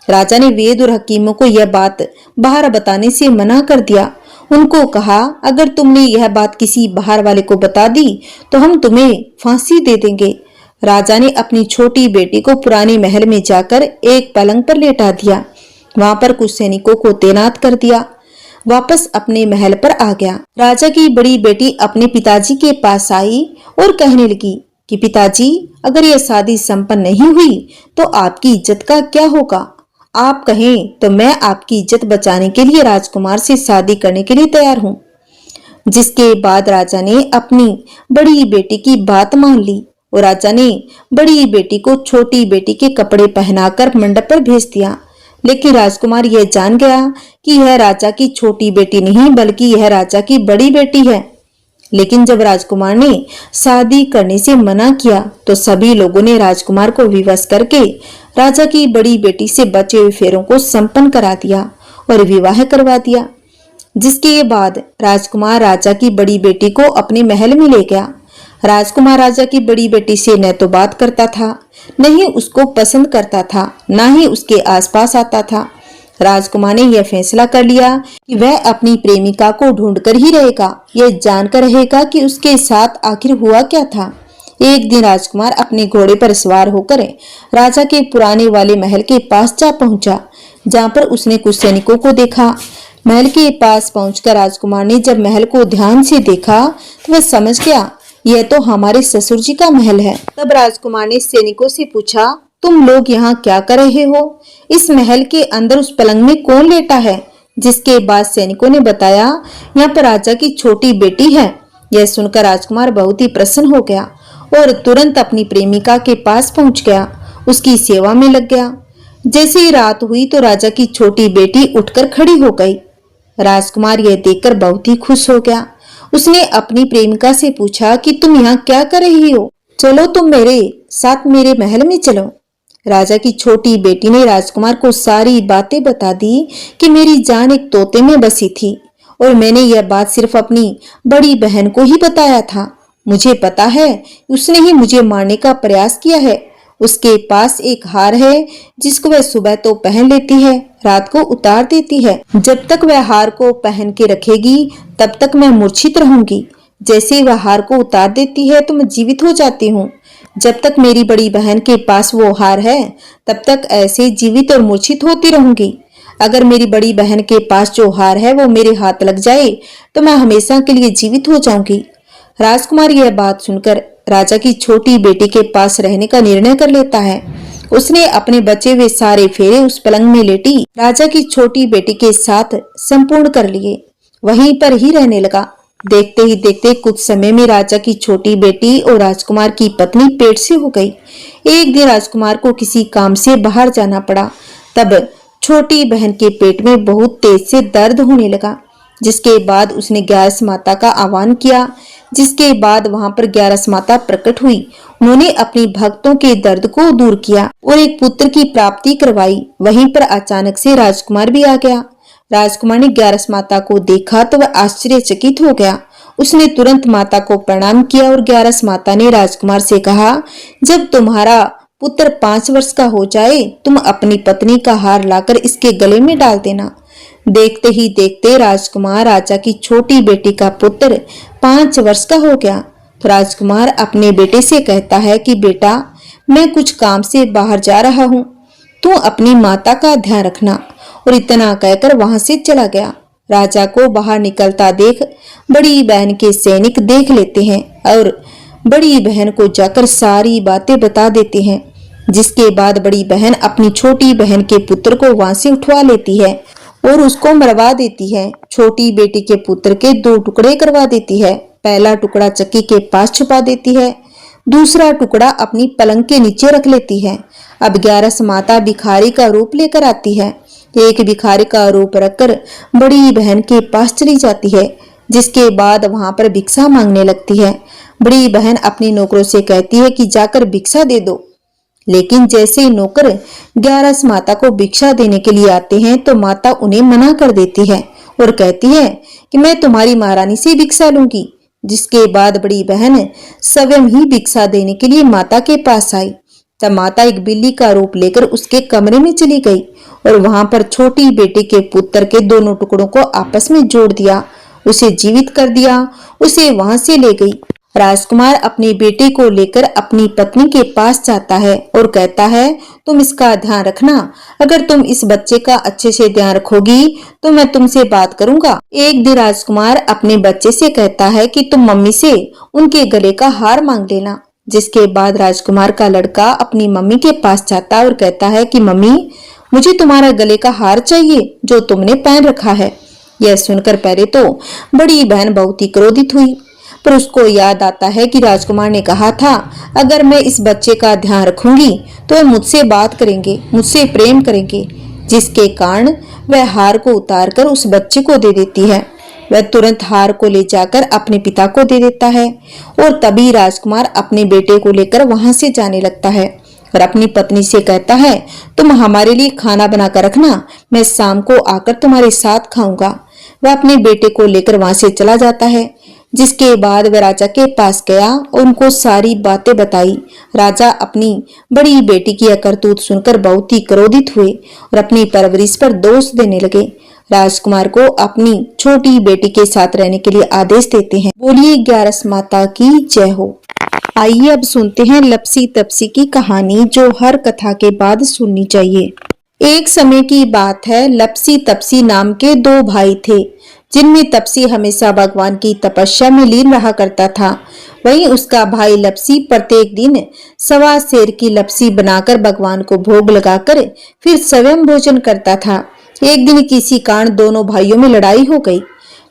राजा ने वेद और हकीमों को यह बात बाहर बताने से मना कर दिया। उनको कहा, अगर तुमने यह बात किसी बाहर वाले को बता दी तो हम तुम्हें फांसी दे देंगे। राजा ने अपनी छोटी बेटी को पुराने महल में जाकर एक पलंग पर लेटा दिया। वहां पर कुछ सैनिकों को तैनात कर दिया। वापस अपने महल पर आ गया। राजा की बड़ी बेटी अपने पिताजी के पास आई और कहने लगी कि पिताजी, अगर यह शादी संपन्न नहीं हुई तो आपकी इज्जत का क्या होगा? आप कहें तो मैं आपकी इज्जत बचाने के लिए राजकुमार से शादी करने के लिए तैयार हूँ। जिसके बाद राजा ने अपनी बड़ी बेटी की बात मान ली और राजा ने बड़ी बेटी को छोटी बेटी के कपड़े पहनाकर मंडप पर भेज दिया। लेकिन राजकुमार यह जान गया कि यह राजा की छोटी बेटी नहीं बल्कि यह राजा की बड़ी बेटी है। लेकिन जब राजकुमार ने शादी करने से मना किया तो सभी लोगों ने राजकुमार को विवश करके राजा की बड़ी बेटी से बचे हुए फेरों को संपन्न करा दिया और विवाह करवा दिया। जिसके बाद राजकुमार राजा की बड़ी बेटी को अपने महल में ले गया। राजकुमार राजा की बड़ी बेटी से न तो बात करता था, न ही उसको पसंद करता था, न ही उसके आसपास आता था। राजकुमार ने यह फैसला कर लिया कि वह अपनी प्रेमिका को ढूंढकर ही रहेगा, यह जानकर रहेगा कि उसके साथ आखिर हुआ क्या था। एक दिन राजकुमार अपने घोड़े पर सवार होकर राजा के पुराने वाले महल के पास जा पहुंचा, जहां पर उसने कुछ सैनिकों को देखा। महल के पास पहुंचकर राजकुमार ने जब महल को ध्यान से देखा तो वह समझ गया, यह तो हमारे ससुर जी का महल है। तब राजकुमार ने सैनिकों से पूछा, तुम लोग यहाँ क्या कर रहे हो? इस महल के अंदर उस पलंग में कौन लेटा है? जिसके बाद सैनिकों ने बताया, यहाँ पर राजा की छोटी बेटी है। यह सुनकर राजकुमार बहुत ही प्रसन्न हो गया और तुरंत अपनी प्रेमिका के पास पहुंच गया, उसकी सेवा में लग गया। जैसे ही रात हुई तो राजा की छोटी बेटी उठकर खड़ी हो गई। राजकुमार यह देखकर बहुत ही खुश हो गया। उसने अपनी प्रेमिका से पूछा कि तुम यहाँ क्या कर रही हो? चलो तुम मेरे साथ मेरे महल में चलो। राजा की छोटी बेटी ने राजकुमार को सारी बातें बता दी कि मेरी जान एक तोते में बसी थी और मैंने यह बात सिर्फ अपनी बड़ी बहन को ही बताया था। मुझे पता है उसने ही मुझे मारने का प्रयास किया है। उसके पास एक हार है जिसको वह सुबह तो पहन लेती है, रात को उतार देती है। जब तक वह हार को पहन के रखेगी तब तक मैं मूर्छित रहूंगी। जैसे ही वह हार को उतार देती है तो मैं जीवित हो जाती हूँ। जब तक मेरी बड़ी बहन के पास वो हार है तब तक ऐसे जीवित और मूर्छित होती रहूंगी। अगर मेरी बड़ी बहन के पास जो हार है वो मेरे हाथ लग जाए तो मैं हमेशा के लिए जीवित हो जाऊंगी। राजकुमार यह बात सुनकर राजा की छोटी बेटी के पास रहने का निर्णय कर लेता है। उसने अपने बचे हुए सारे फेरे उस पलंग में लेटी राजा की छोटी बेटी के साथ संपूर्ण कर लिए, वहीं पर ही रहने लगा। देखते ही देखते कुछ समय में राजा की छोटी बेटी और राजकुमार की पत्नी पेट से हो गई। एक दिन राजकुमार को किसी काम से बाहर जाना पड़ा। तब छोटी बहन के पेट में बहुत तेज से दर्द होने लगा, जिसके बाद उसने ग्यारस माता का आह्वान किया। जिसके बाद वहां पर ग्यारस माता प्रकट हुई। उन्होंने अपने भक्तों के दर्द को दूर किया और एक पुत्र की प्राप्ति करवाई। वहीं पर अचानक से राजकुमार भी आ गया। राजकुमार ने ग्यारस माता को देखा तो वह आश्चर्यचकित हो गया। उसने तुरंत माता को प्रणाम किया और ग्यारस माता ने राजकुमार से कहा, जब तुम्हारा पुत्र 5 वर्ष का हो जाए तुम अपनी पत्नी का हार लाकर इसके गले में डाल देना। देखते ही देखते राजकुमार राजा की छोटी बेटी का पुत्र 5 वर्ष का हो गया। तो राजकुमार अपने बेटे से कहता है कि बेटा, मैं कुछ काम से बाहर जा रहा हूँ, तू अपनी माता का ध्यान रखना। और इतना कहकर वहां से चला गया। राजा को बाहर निकलता देख बड़ी बहन के सैनिक देख लेते हैं और बड़ी बहन को जाकर सारी बातें बता देते हैं। जिसके बाद बड़ी बहन अपनी छोटी बहन के पुत्र को वहां से उठवा लेती है और उसको मरवा देती है। छोटी बेटी के पुत्र के 2 टुकड़े करवा देती है। पहला टुकड़ा चक्की के पास छुपा देती है, दूसरा टुकड़ा अपनी पलंग के नीचे रख लेती है। अब ग्यारस माता भिखारी का रूप लेकर आती है। एक भिखारी का रूप रखकर बड़ी बहन के पास चली जाती है, जिसके बाद वहां पर भिक्षा मांगने लगती है। बड़ी बहन अपनी नौकरों से कहती है कि जाकर भिक्षा दे दो। लेकिन जैसे ही नौकर ग्यारस माता को भिक्षा देने के लिए आते हैं तो माता उन्हें मना कर देती है और कहती है कि मैं तुम्हारी महारानी से भिक्षा लूंगी। जिसके बाद बड़ी बहन स्वयं ही भिक्षा देने के लिए माता के पास आई। तब माता एक बिल्ली का रूप लेकर उसके कमरे में चली गई और वहां पर छोटी बेटी के पुत्र के दोनों टुकड़ों को आपस में जोड़ दिया, उसे जीवित कर दिया, उसे वहां से ले गई। राजकुमार अपनी बेटी को लेकर अपनी पत्नी के पास जाता है और कहता है, तुम इसका ध्यान रखना। अगर तुम इस बच्चे का अच्छे से ध्यान रखोगी तो मैं तुमसे बात करूंगा। एक दिन राजकुमार अपने बच्चे से कहता है कि तुम मम्मी से उनके गले का हार मांग लेना। जिसके बाद राजकुमार का लड़का अपनी मम्मी के पास जाता है और कहता है कि मम्मी, मुझे तुम्हारा गले का हार चाहिए जो तुमने पहन रखा है। यह सुनकर पहले तो बड़ी बहन बहुत ही क्रोधित हुई, पर उसको याद आता है कि राजकुमार ने कहा था अगर मैं इस बच्चे का ध्यान रखूंगी तो वह मुझसे बात करेंगे, मुझसे प्रेम करेंगे। जिसके कारण वह हार को उतार कर उस बच्चे को दे देती है। वह तुरंत हार को ले जाकर अपने पिता को दे देता है और तभी राजकुमार अपने बेटे को लेकर वहां से जाने लगता है और अपनी पत्नी से कहता है, तुम हमारे लिए खाना बनाकर रखना, मैं शाम को आकर तुम्हारे साथ खाऊंगा। वह अपने बेटे को लेकर वहां से चला जाता है। जिसके बाद वह राजा के पास गया और उनको सारी बातें बताई। राजा अपनी बड़ी बेटी की करतूत सुनकर बहुत ही क्रोधित हुए और अपनी परवरिश पर दोष देने लगे। राजकुमार को अपनी छोटी बेटी के साथ रहने के लिए आदेश देते हैं। बोलिए ग्यारस माता की जय हो। आइए अब सुनते हैं लपसी तपसी की कहानी, जो हर कथा के बाद सुननी चाहिए। एक समय की बात है, लपसी तपसी नाम के दो भाई थे, जिनमें तपसी हमेशा भगवान की तपस्या में लीन रहा करता था। वहीं उसका भाई लपसी प्रत्येक दिन सवा सेर की लपसी बनाकर भगवान को भोग लगाकर फिर स्वयं भोजन करता था। एक दिन किसी कारण दोनों भाइयों में लड़ाई हो गई।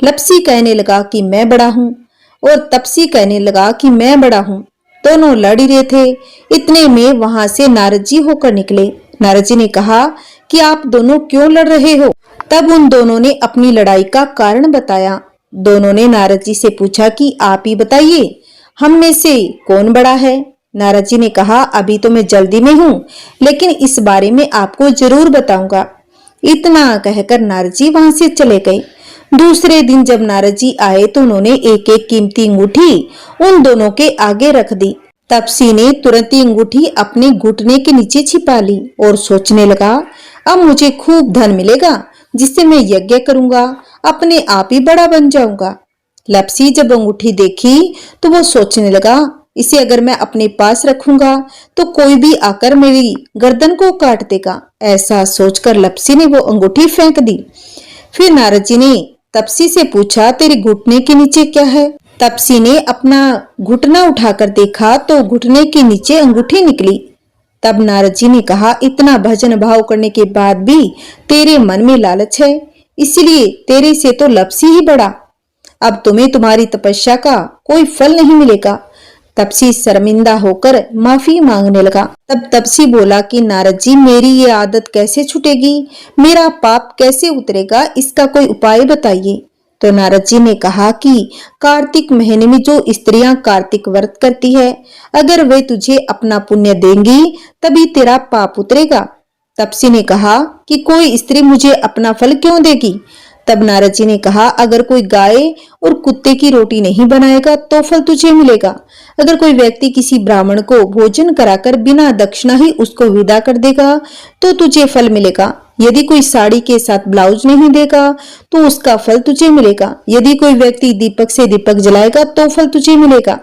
लपसी कहने लगा कि मैं बड़ा हूँ और तपसी कहने लगा कि मैं बड़ा हूँ। दोनों लड़ ही रहे थे। इतने में वहां से नारद जी होकर निकले। नारद जी ने कहा कि आप दोनों क्यों लड़ रहे हो? तब उन दोनों ने अपनी लड़ाई का कारण बताया। दोनों ने नारद जी से पूछा कि आप ही बताइए, हम में से कौन बड़ा है? नारद जी ने कहा, अभी तो मैं जल्दी में हूँ, लेकिन इस बारे में आपको जरूर बताऊंगा। इतना कहकर नारद जी वहां से चले गए। दूसरे दिन जब नारद जी आए तो उन्होंने एक एक कीमती अंगूठी उन दोनों के आगे रख दी। तपसी ने तुरंत ही अंगूठी अपने घुटने के नीचे छिपा ली और सोचने लगा, अब मुझे खूब धन मिलेगा, जिससे मैं यज्ञ करूंगा, अपने आप ही बड़ा बन जाऊंगा। लपसी जब अंगूठी देखी तो वो सोचने लगा, इसे अगर मैं अपने पास रखूंगा तो कोई भी आकर मेरी गर्दन को काट देगा। ऐसा सोचकर लपसी ने वो अंगूठी फेंक दी। फिर नारद जी ने तपसी से पूछा, तेरे घुटने के नीचे क्या है? तपसी ने अपना घुटना उठाकर देखा तो घुटने के नीचे अंगूठी निकली। तब नारद जी ने कहा, इतना भजन भाव करने के बाद भी तेरे मन में लालच है, इसलिए तेरे से तो लपसी ही बड़ा। अब तुम्हें तुम्हारी तपस्या का कोई फल नहीं मिलेगा। तपसी शर्मिंदा होकर माफी मांगने लगा। तब तपसी बोला कि नारद जी, मेरी ये आदत कैसे छूटेगी, मेरा पाप कैसे उतरेगा, इसका कोई उपाय बताइए। तो नारद जी ने कहा कि कार्तिक महीने में जो स्त्रियां कार्तिक व्रत करती है, अगर वे तुझे अपना पुण्य देंगी तभी तेरा पाप उतरेगा। तपसी ने कहा कि कोई स्त्री मुझे अपना फल क्यों देगी? तब नारद जी ने कहा, अगर कोई गाय और कुत्ते की रोटी नहीं बनाएगा तो फल तुझे मिलेगा। अगर कोई व्यक्ति किसी ब्राह्मण को भोजन कराकर बिना दक्षिणा ही उसको विदा कर देगा तो तुझे फल मिलेगा। यदि कोई साड़ी के साथ ब्लाउज नहीं देगा तो उसका फल तुझे मिलेगा। यदि कोई व्यक्ति दीपक से दीपक जलाएगा तो फल तुझे मिलेगा।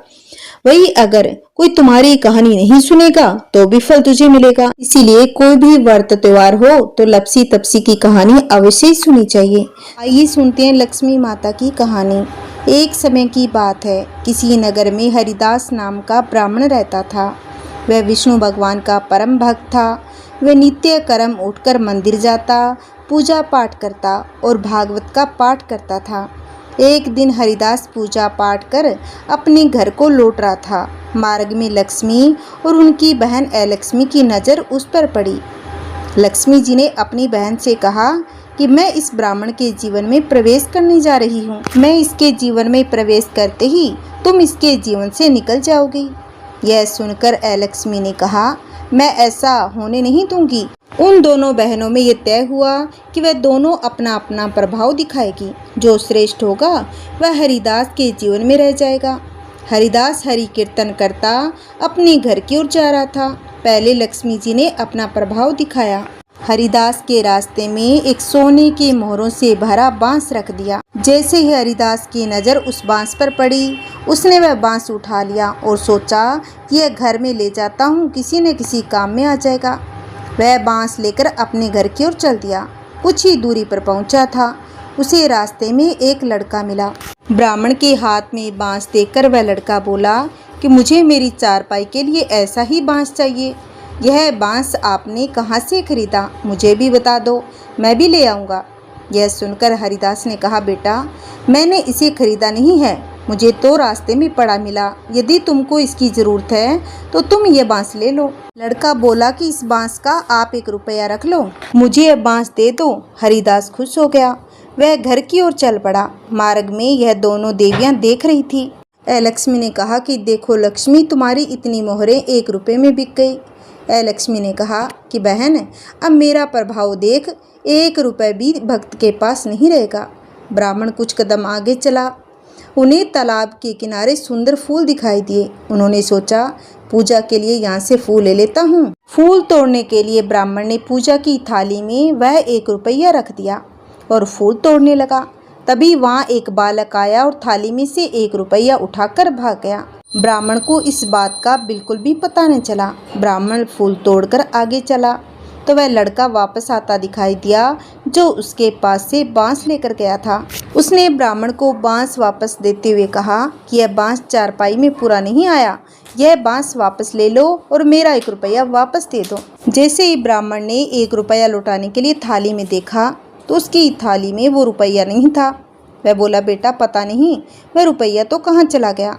वही अगर कोई तुम्हारी कहानी नहीं सुनेगा तो भी फल तुझे मिलेगा। इसीलिए कोई भी व्रत त्योहार हो तो लपसी तपसी की कहानी अवश्य ही सुननी चाहिए। आइए सुनते हैं लक्ष्मी माता की कहानी। एक समय की बात है, किसी नगर में हरिदास नाम का ब्राह्मण रहता था। वह विष्णु भगवान का परम भक्त था। वह नित्य कर्म उठकर मंदिर जाता, पूजा पाठ करता और भागवत का पाठ करता था। एक दिन हरिदास पूजा पाठ कर अपने घर को लौट रहा था। मार्ग में लक्ष्मी और उनकी बहन अलक्ष्मी की नज़र उस पर पड़ी। लक्ष्मी जी ने अपनी बहन से कहा कि मैं इस ब्राह्मण के जीवन में प्रवेश करने जा रही हूँ। मैं इसके जीवन में प्रवेश करते ही तुम इसके जीवन से निकल जाओगी। यह सुनकर अलक्ष्मी ने कहा, मैं ऐसा होने नहीं दूंगी। उन दोनों बहनों में ये तय हुआ कि वह दोनों अपना अपना प्रभाव दिखाएगी। जो श्रेष्ठ होगा वह हरिदास के जीवन में रह जाएगा। हरिदास हरि कीर्तन करता अपने घर की ओर जा रहा था। पहले लक्ष्मी जी ने अपना प्रभाव दिखाया। हरिदास के रास्ते में एक सोने के मोहरों से भरा बांस रख दिया। जैसे ही हरिदास की नज़र उस बांस पर पड़ी, उसने वह बांस उठा लिया और सोचा कि यह घर में ले जाता हूँ, किसी न किसी काम में आ जाएगा। वह बांस लेकर अपने घर की ओर चल दिया। कुछ ही दूरी पर पहुंचा था, उसे रास्ते में एक लड़का मिला। ब्राह्मण के हाथ में बांस देखकर वह लड़का बोला कि मुझे मेरी चारपाई के लिए ऐसा ही बांस चाहिए। यह बांस आपने कहाँ से खरीदा, मुझे भी बता दो, मैं भी ले आऊँगा। यह सुनकर हरिदास ने कहा, बेटा मैंने इसे खरीदा नहीं है, मुझे तो रास्ते में पड़ा मिला। यदि तुमको इसकी ज़रूरत है तो तुम ये बांस ले लो। लड़का बोला कि इस बांस का आप 1 रुपया रख लो, मुझे यह बांस दे दो। हरिदास खुश हो गया, वह घर की ओर चल पड़ा। मार्ग में यह दोनों देवियां देख रही थी। लक्ष्मी ने कहा कि देखो लक्ष्मी, तुम्हारी इतनी मोहरें 1 रुपये में बिक गई। लक्ष्मी ने कहा कि बहन, अब मेरा प्रभाव देख, 1 रुपये भी भक्त के पास नहीं रहेगा। ब्राह्मण कुछ कदम आगे चला। उन्हें तालाब के किनारे सुंदर फूल दिखाई दिए। उन्होंने सोचा पूजा के लिए यहाँ से फूल ले लेता हूँ। फूल तोड़ने के लिए ब्राह्मण ने पूजा की थाली में वह 1 रुपया रख दिया और फूल तोड़ने लगा। तभी वहाँ एक बालक आया और थाली में से 1 रुपया उठाकर भाग गया। ब्राह्मण को इस बात का बिल्कुल भी पता नहीं चला। ब्राह्मण फूल तोड़कर आगे चला तो वह लड़का वापस आता दिखाई दिया जो उसके पास से बांस लेकर गया था। उसने ब्राह्मण को बांस वापस देते हुए कहा कि यह बांस चारपाई में पूरा नहीं आया, यह बांस वापस ले लो और मेरा 1 रुपया वापस दे दो। जैसे ही ब्राह्मण ने 1 रुपया लौटाने के लिए थाली में देखा तो उसकी थाली में वो रुपया नहीं था। वह बोला, बेटा पता नहीं वह रुपया तो कहाँ चला गया,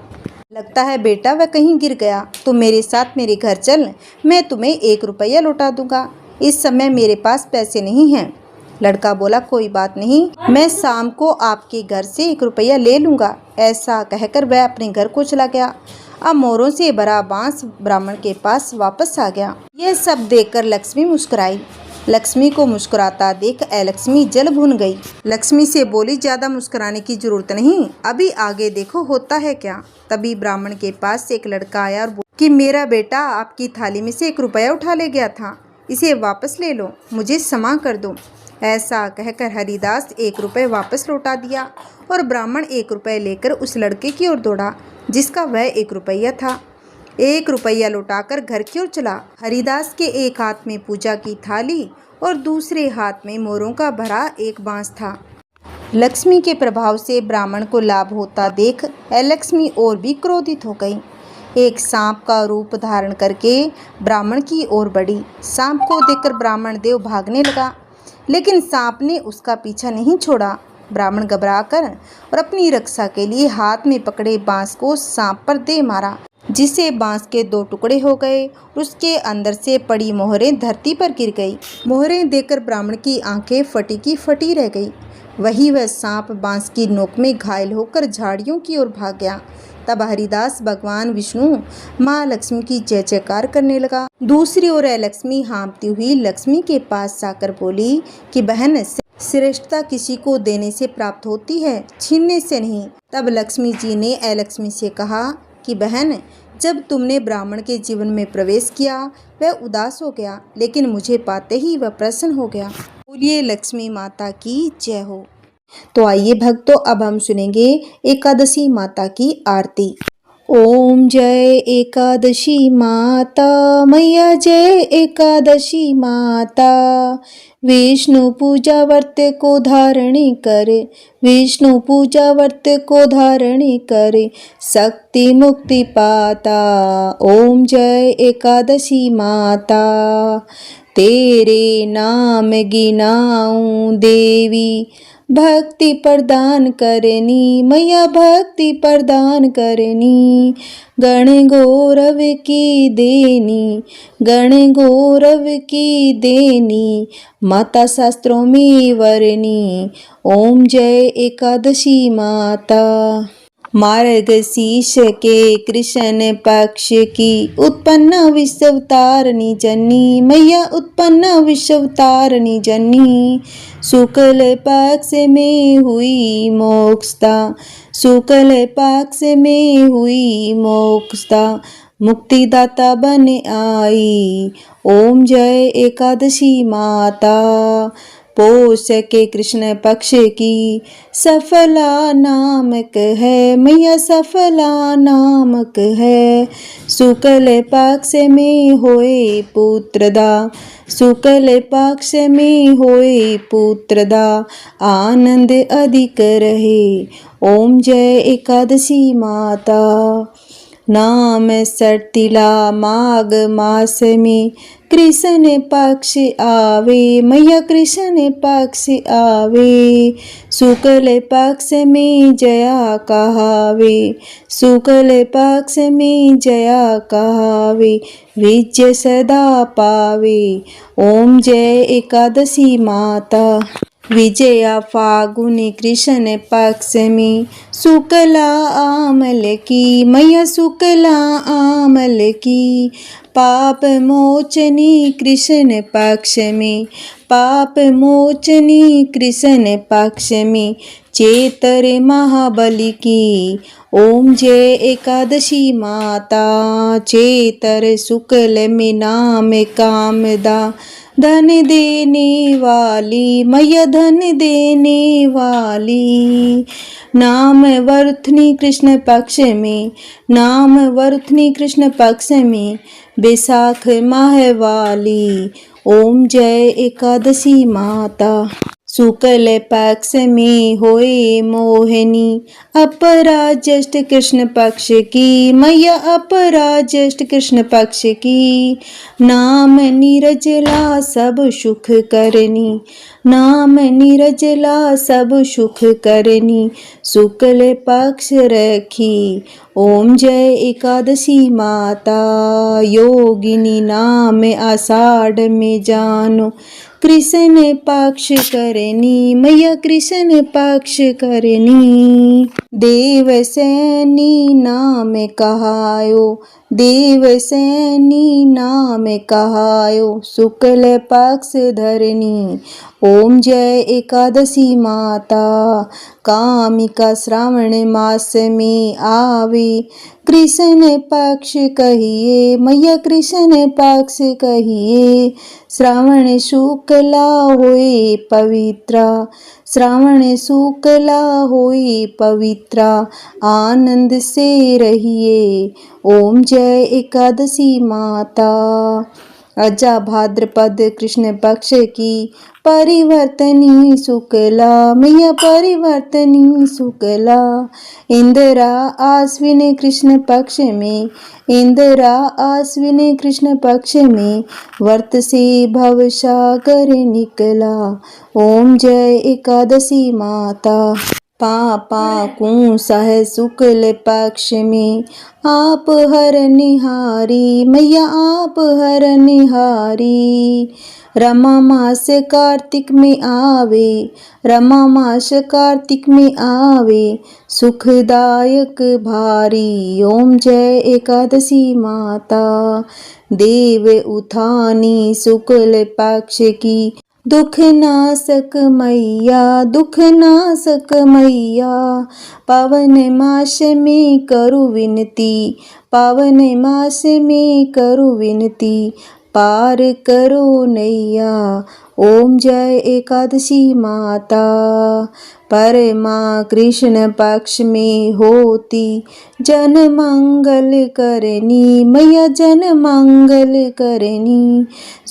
लगता है बेटा वह कहीं गिर गया। तुम मेरे साथ मेरे घर चल, मैं तुम्हें 1 रुपया लौटा दूंगा। इस समय मेरे पास पैसे नहीं हैं। लड़का बोला, कोई बात नहीं, मैं शाम को आपके घर से 1 रुपया ले लूँगा। ऐसा कहकर वह अपने घर को चला गया। अब मोरों से भरा बांस ब्राह्मण के पास वापस आ गया। यह सब देखकर लक्ष्मी मुस्कुराई। लक्ष्मी को मुस्कुराता देख लक्ष्मी जल भुन गई। लक्ष्मी से बोली, ज़्यादा मुस्कुराने की जरूरत नहीं, अभी आगे देखो होता है क्या। तभी ब्राह्मण के पास एक लड़का आया और बोला कि मेरा बेटा आपकी थाली में से 1 रुपया उठा ले गया था, इसे वापस ले लो, मुझे क्षमा कर दो। ऐसा कहकर हरिदास 1 रुपये वापस लौटा दिया और ब्राह्मण 1 रुपये लेकर उस लड़के की ओर दौड़ा जिसका वह 1 रुपया था। 1 रुपया लौटाकर घर की ओर चला। हरिदास के एक हाथ में पूजा की थाली और दूसरे हाथ में मोरों का भरा एक बांस था। लक्ष्मी के प्रभाव से ब्राह्मण को लाभ होता देख लक्ष्मी और भी क्रोधित हो गई। एक सांप का रूप धारण करके ब्राह्मण की ओर बढ़ी। सांप को देखकर ब्राह्मण देव भागने लगा, लेकिन सांप ने उसका पीछा नहीं छोड़ा। ब्राह्मण घबराकर और अपनी रक्षा के लिए हाथ में पकड़े बांस को सांप पर दे मारा, जिससे बांस के 2 टुकड़े हो गए। उसके अंदर से पड़ी मोहरें धरती पर गिर गई। मोहरें देखकर ब्राह्मण की आंखें फटी की फटी रह गई। वही वह सांप बांस की नोक में घायल होकर झाड़ियों की ओर भाग गया। तब हरिदास भगवान विष्णु माँ लक्ष्मी की जय जयकार करने लगा। दूसरी ओर लक्ष्मी हाँफती हुई लक्ष्मी के पास जाकर बोली कि बहन, श्रेष्ठता किसी को देने से प्राप्त होती है, छीनने से नहीं। तब लक्ष्मी जी ने लक्ष्मी से कहा कि बहन, जब तुमने ब्राह्मण के जीवन में प्रवेश किया वह उदास हो गया, लेकिन मुझे पाते ही वह प्रसन्न हो गया। बोलिए लक्ष्मी माता की जय हो। तो आइए भक्तों, अब हम सुनेंगे एकादशी माता की आरती। ओम जय एकादशी माता मैया, जय एकादशी माता। विष्णु पूजा व्रत को धारण कर, विष्णु पूजा व्रत को धारण कर, शक्ति मुक्ति पाता। ओम जय एकादशी माता। तेरे नाम गिनाऊं देवी, भक्ति प्रदान करनी मैया, भक्ति प्रदान करनी। गण गौरव की देनी, गण गौरव की देनी, माता शास्त्रों में वरनी। ओम जय एकादशी माता। मार्गशीर्ष के कृष्ण पक्ष की उत्पन्न विश्वतारिणी जननी मैया उत्पन्न विश्वतारिणी जननी। शुक्ल पक्ष में हुई मोक्षता, शुक्ल पक्ष में हुई मोक्षता, मुक्तिदाता बन आई। ओम जय एकादशी माता। पौष के कृष्ण पक्ष की सफला नामक है मैया, सफला नामक है। शुक्ल पक्ष में होए पुत्रदा, शुक्ल पक्ष में होए पुत्रदा, आनंद अधिक रहे। ओम जय एकादशी माता। नाम सटिला माघ मास में कृष्ण पक्ष आवे मैया, कृष्ण पक्ष आवे। शुक्ल पक्ष में जया कहावे, शुक्ल पक्ष में जया कहावे, विजय सदा पावे। ओम जय एकादशी माता। विजया फागुनी कृष्ण पक्ष में शुक्ला आमल की मैया, शुक्ला आमल की। पाप मोचनी कृष्ण पक्ष में, पाप मोचनी कृष्ण पक्ष में, चेतर महाबली की। ओम जय एकादशी माता। चेतर शुक्ल में नाम कामदा, धन देने वाली मैया, धन देने वाली। नाम वरुथनी कृष्ण पक्ष में, नाम वरुथनी कृष्ण पक्ष में, बैसाख माह वाली। ओम जय एकादशी माता। शुक्ल पक्ष में होए मोहिनी, अपरा ज्येष्ठ कृष्ण पक्ष की मैया, अपरा ज्येष्ठ कृष्ण पक्ष की। नाम नीरजला सब सुख करनी, नाम नीरजला सब सुख करनी, शुक्ल पक्ष रखी। ओम जय एकादशी माता। योगिनी नाम आषाढ़ में जानो, कृष्ण पक्ष करनी मैया, कृष्ण पक्ष करनी। देवसैनी नाम कहायो, देवसैनी नाम कहायो, शुक्ल पक्ष धरनी। ओम जय एकादशी माता। कामिका श्रावण मास में आवे, कृष्ण पक्ष कहिए मैया, कृष्ण पक्ष कहिए। श्रावण शुक्ला होए पवित्रा, श्रावण शुक्ला होए पवित्रा, आनंद से रहिए। ओम जय एकादशी माता। अजा भाद्रपद कृष्ण पक्ष की परिवर्तनी शुक्ला मैया, परिवर्तनी शुक्ला। इंदिरा आश्विन कृष्ण पक्ष में, इंदिरा आश्विन कृष्ण पक्ष में, व्रत से भव सागर निकला। ओम जय एकादशी माता। पापा को सह शुक्ल पक्ष में, आप हर निहारी मैया, आप हर निहारी। रमा मास कार्तिक में आवे, रमा मास कार्तिक में आवे, सुखदायक भारी। ओम जय एकादशी माता। देव उठानी शुक्ल पक्ष की दुख नाशक मैया, दुख नाशक मैया। पावन मास में करू विनती, पावन मास में करू विनती, पार करो नैया। ओम जय एकादशी माता। परमा कृष्ण पक्ष में होती, जन मंगल करनी मैया, जन मंगल करनी।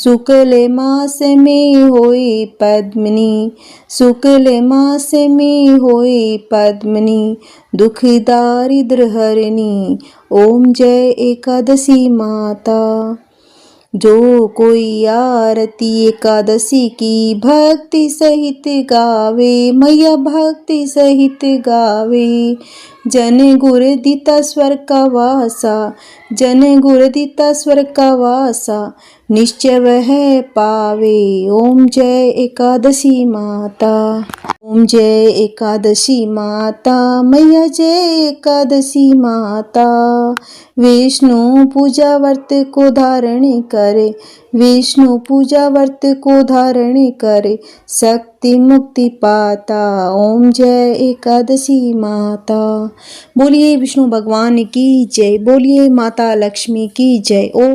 शुक्ल मास में होए पद्मिनी, शुक्ल मास में होए पद्मिनी, दुख दारिद्र हरनी। ओम जय एकादशी माता। जो कोई आरती एकादशी की भक्ति सहित गावे मैया, भक्ति सहित गावे, जन गुर दीता स्वर का वासा, जन गुर दीता स्वर का वासा, निश्चय वह पावे। ओम जय एकादशी माता, ओम जय एकादशी माता, मैया जय एकादशी माता। विष्णु पूजा व्रत को धारण करे, विष्णु पूजा व्रत को धारण करे, शक्ति मुक्ति पाता। ओम जय एकादशी माता। बोलिए विष्णु भगवान की जय, बोलिए माता लक्ष्मी की जय। ओम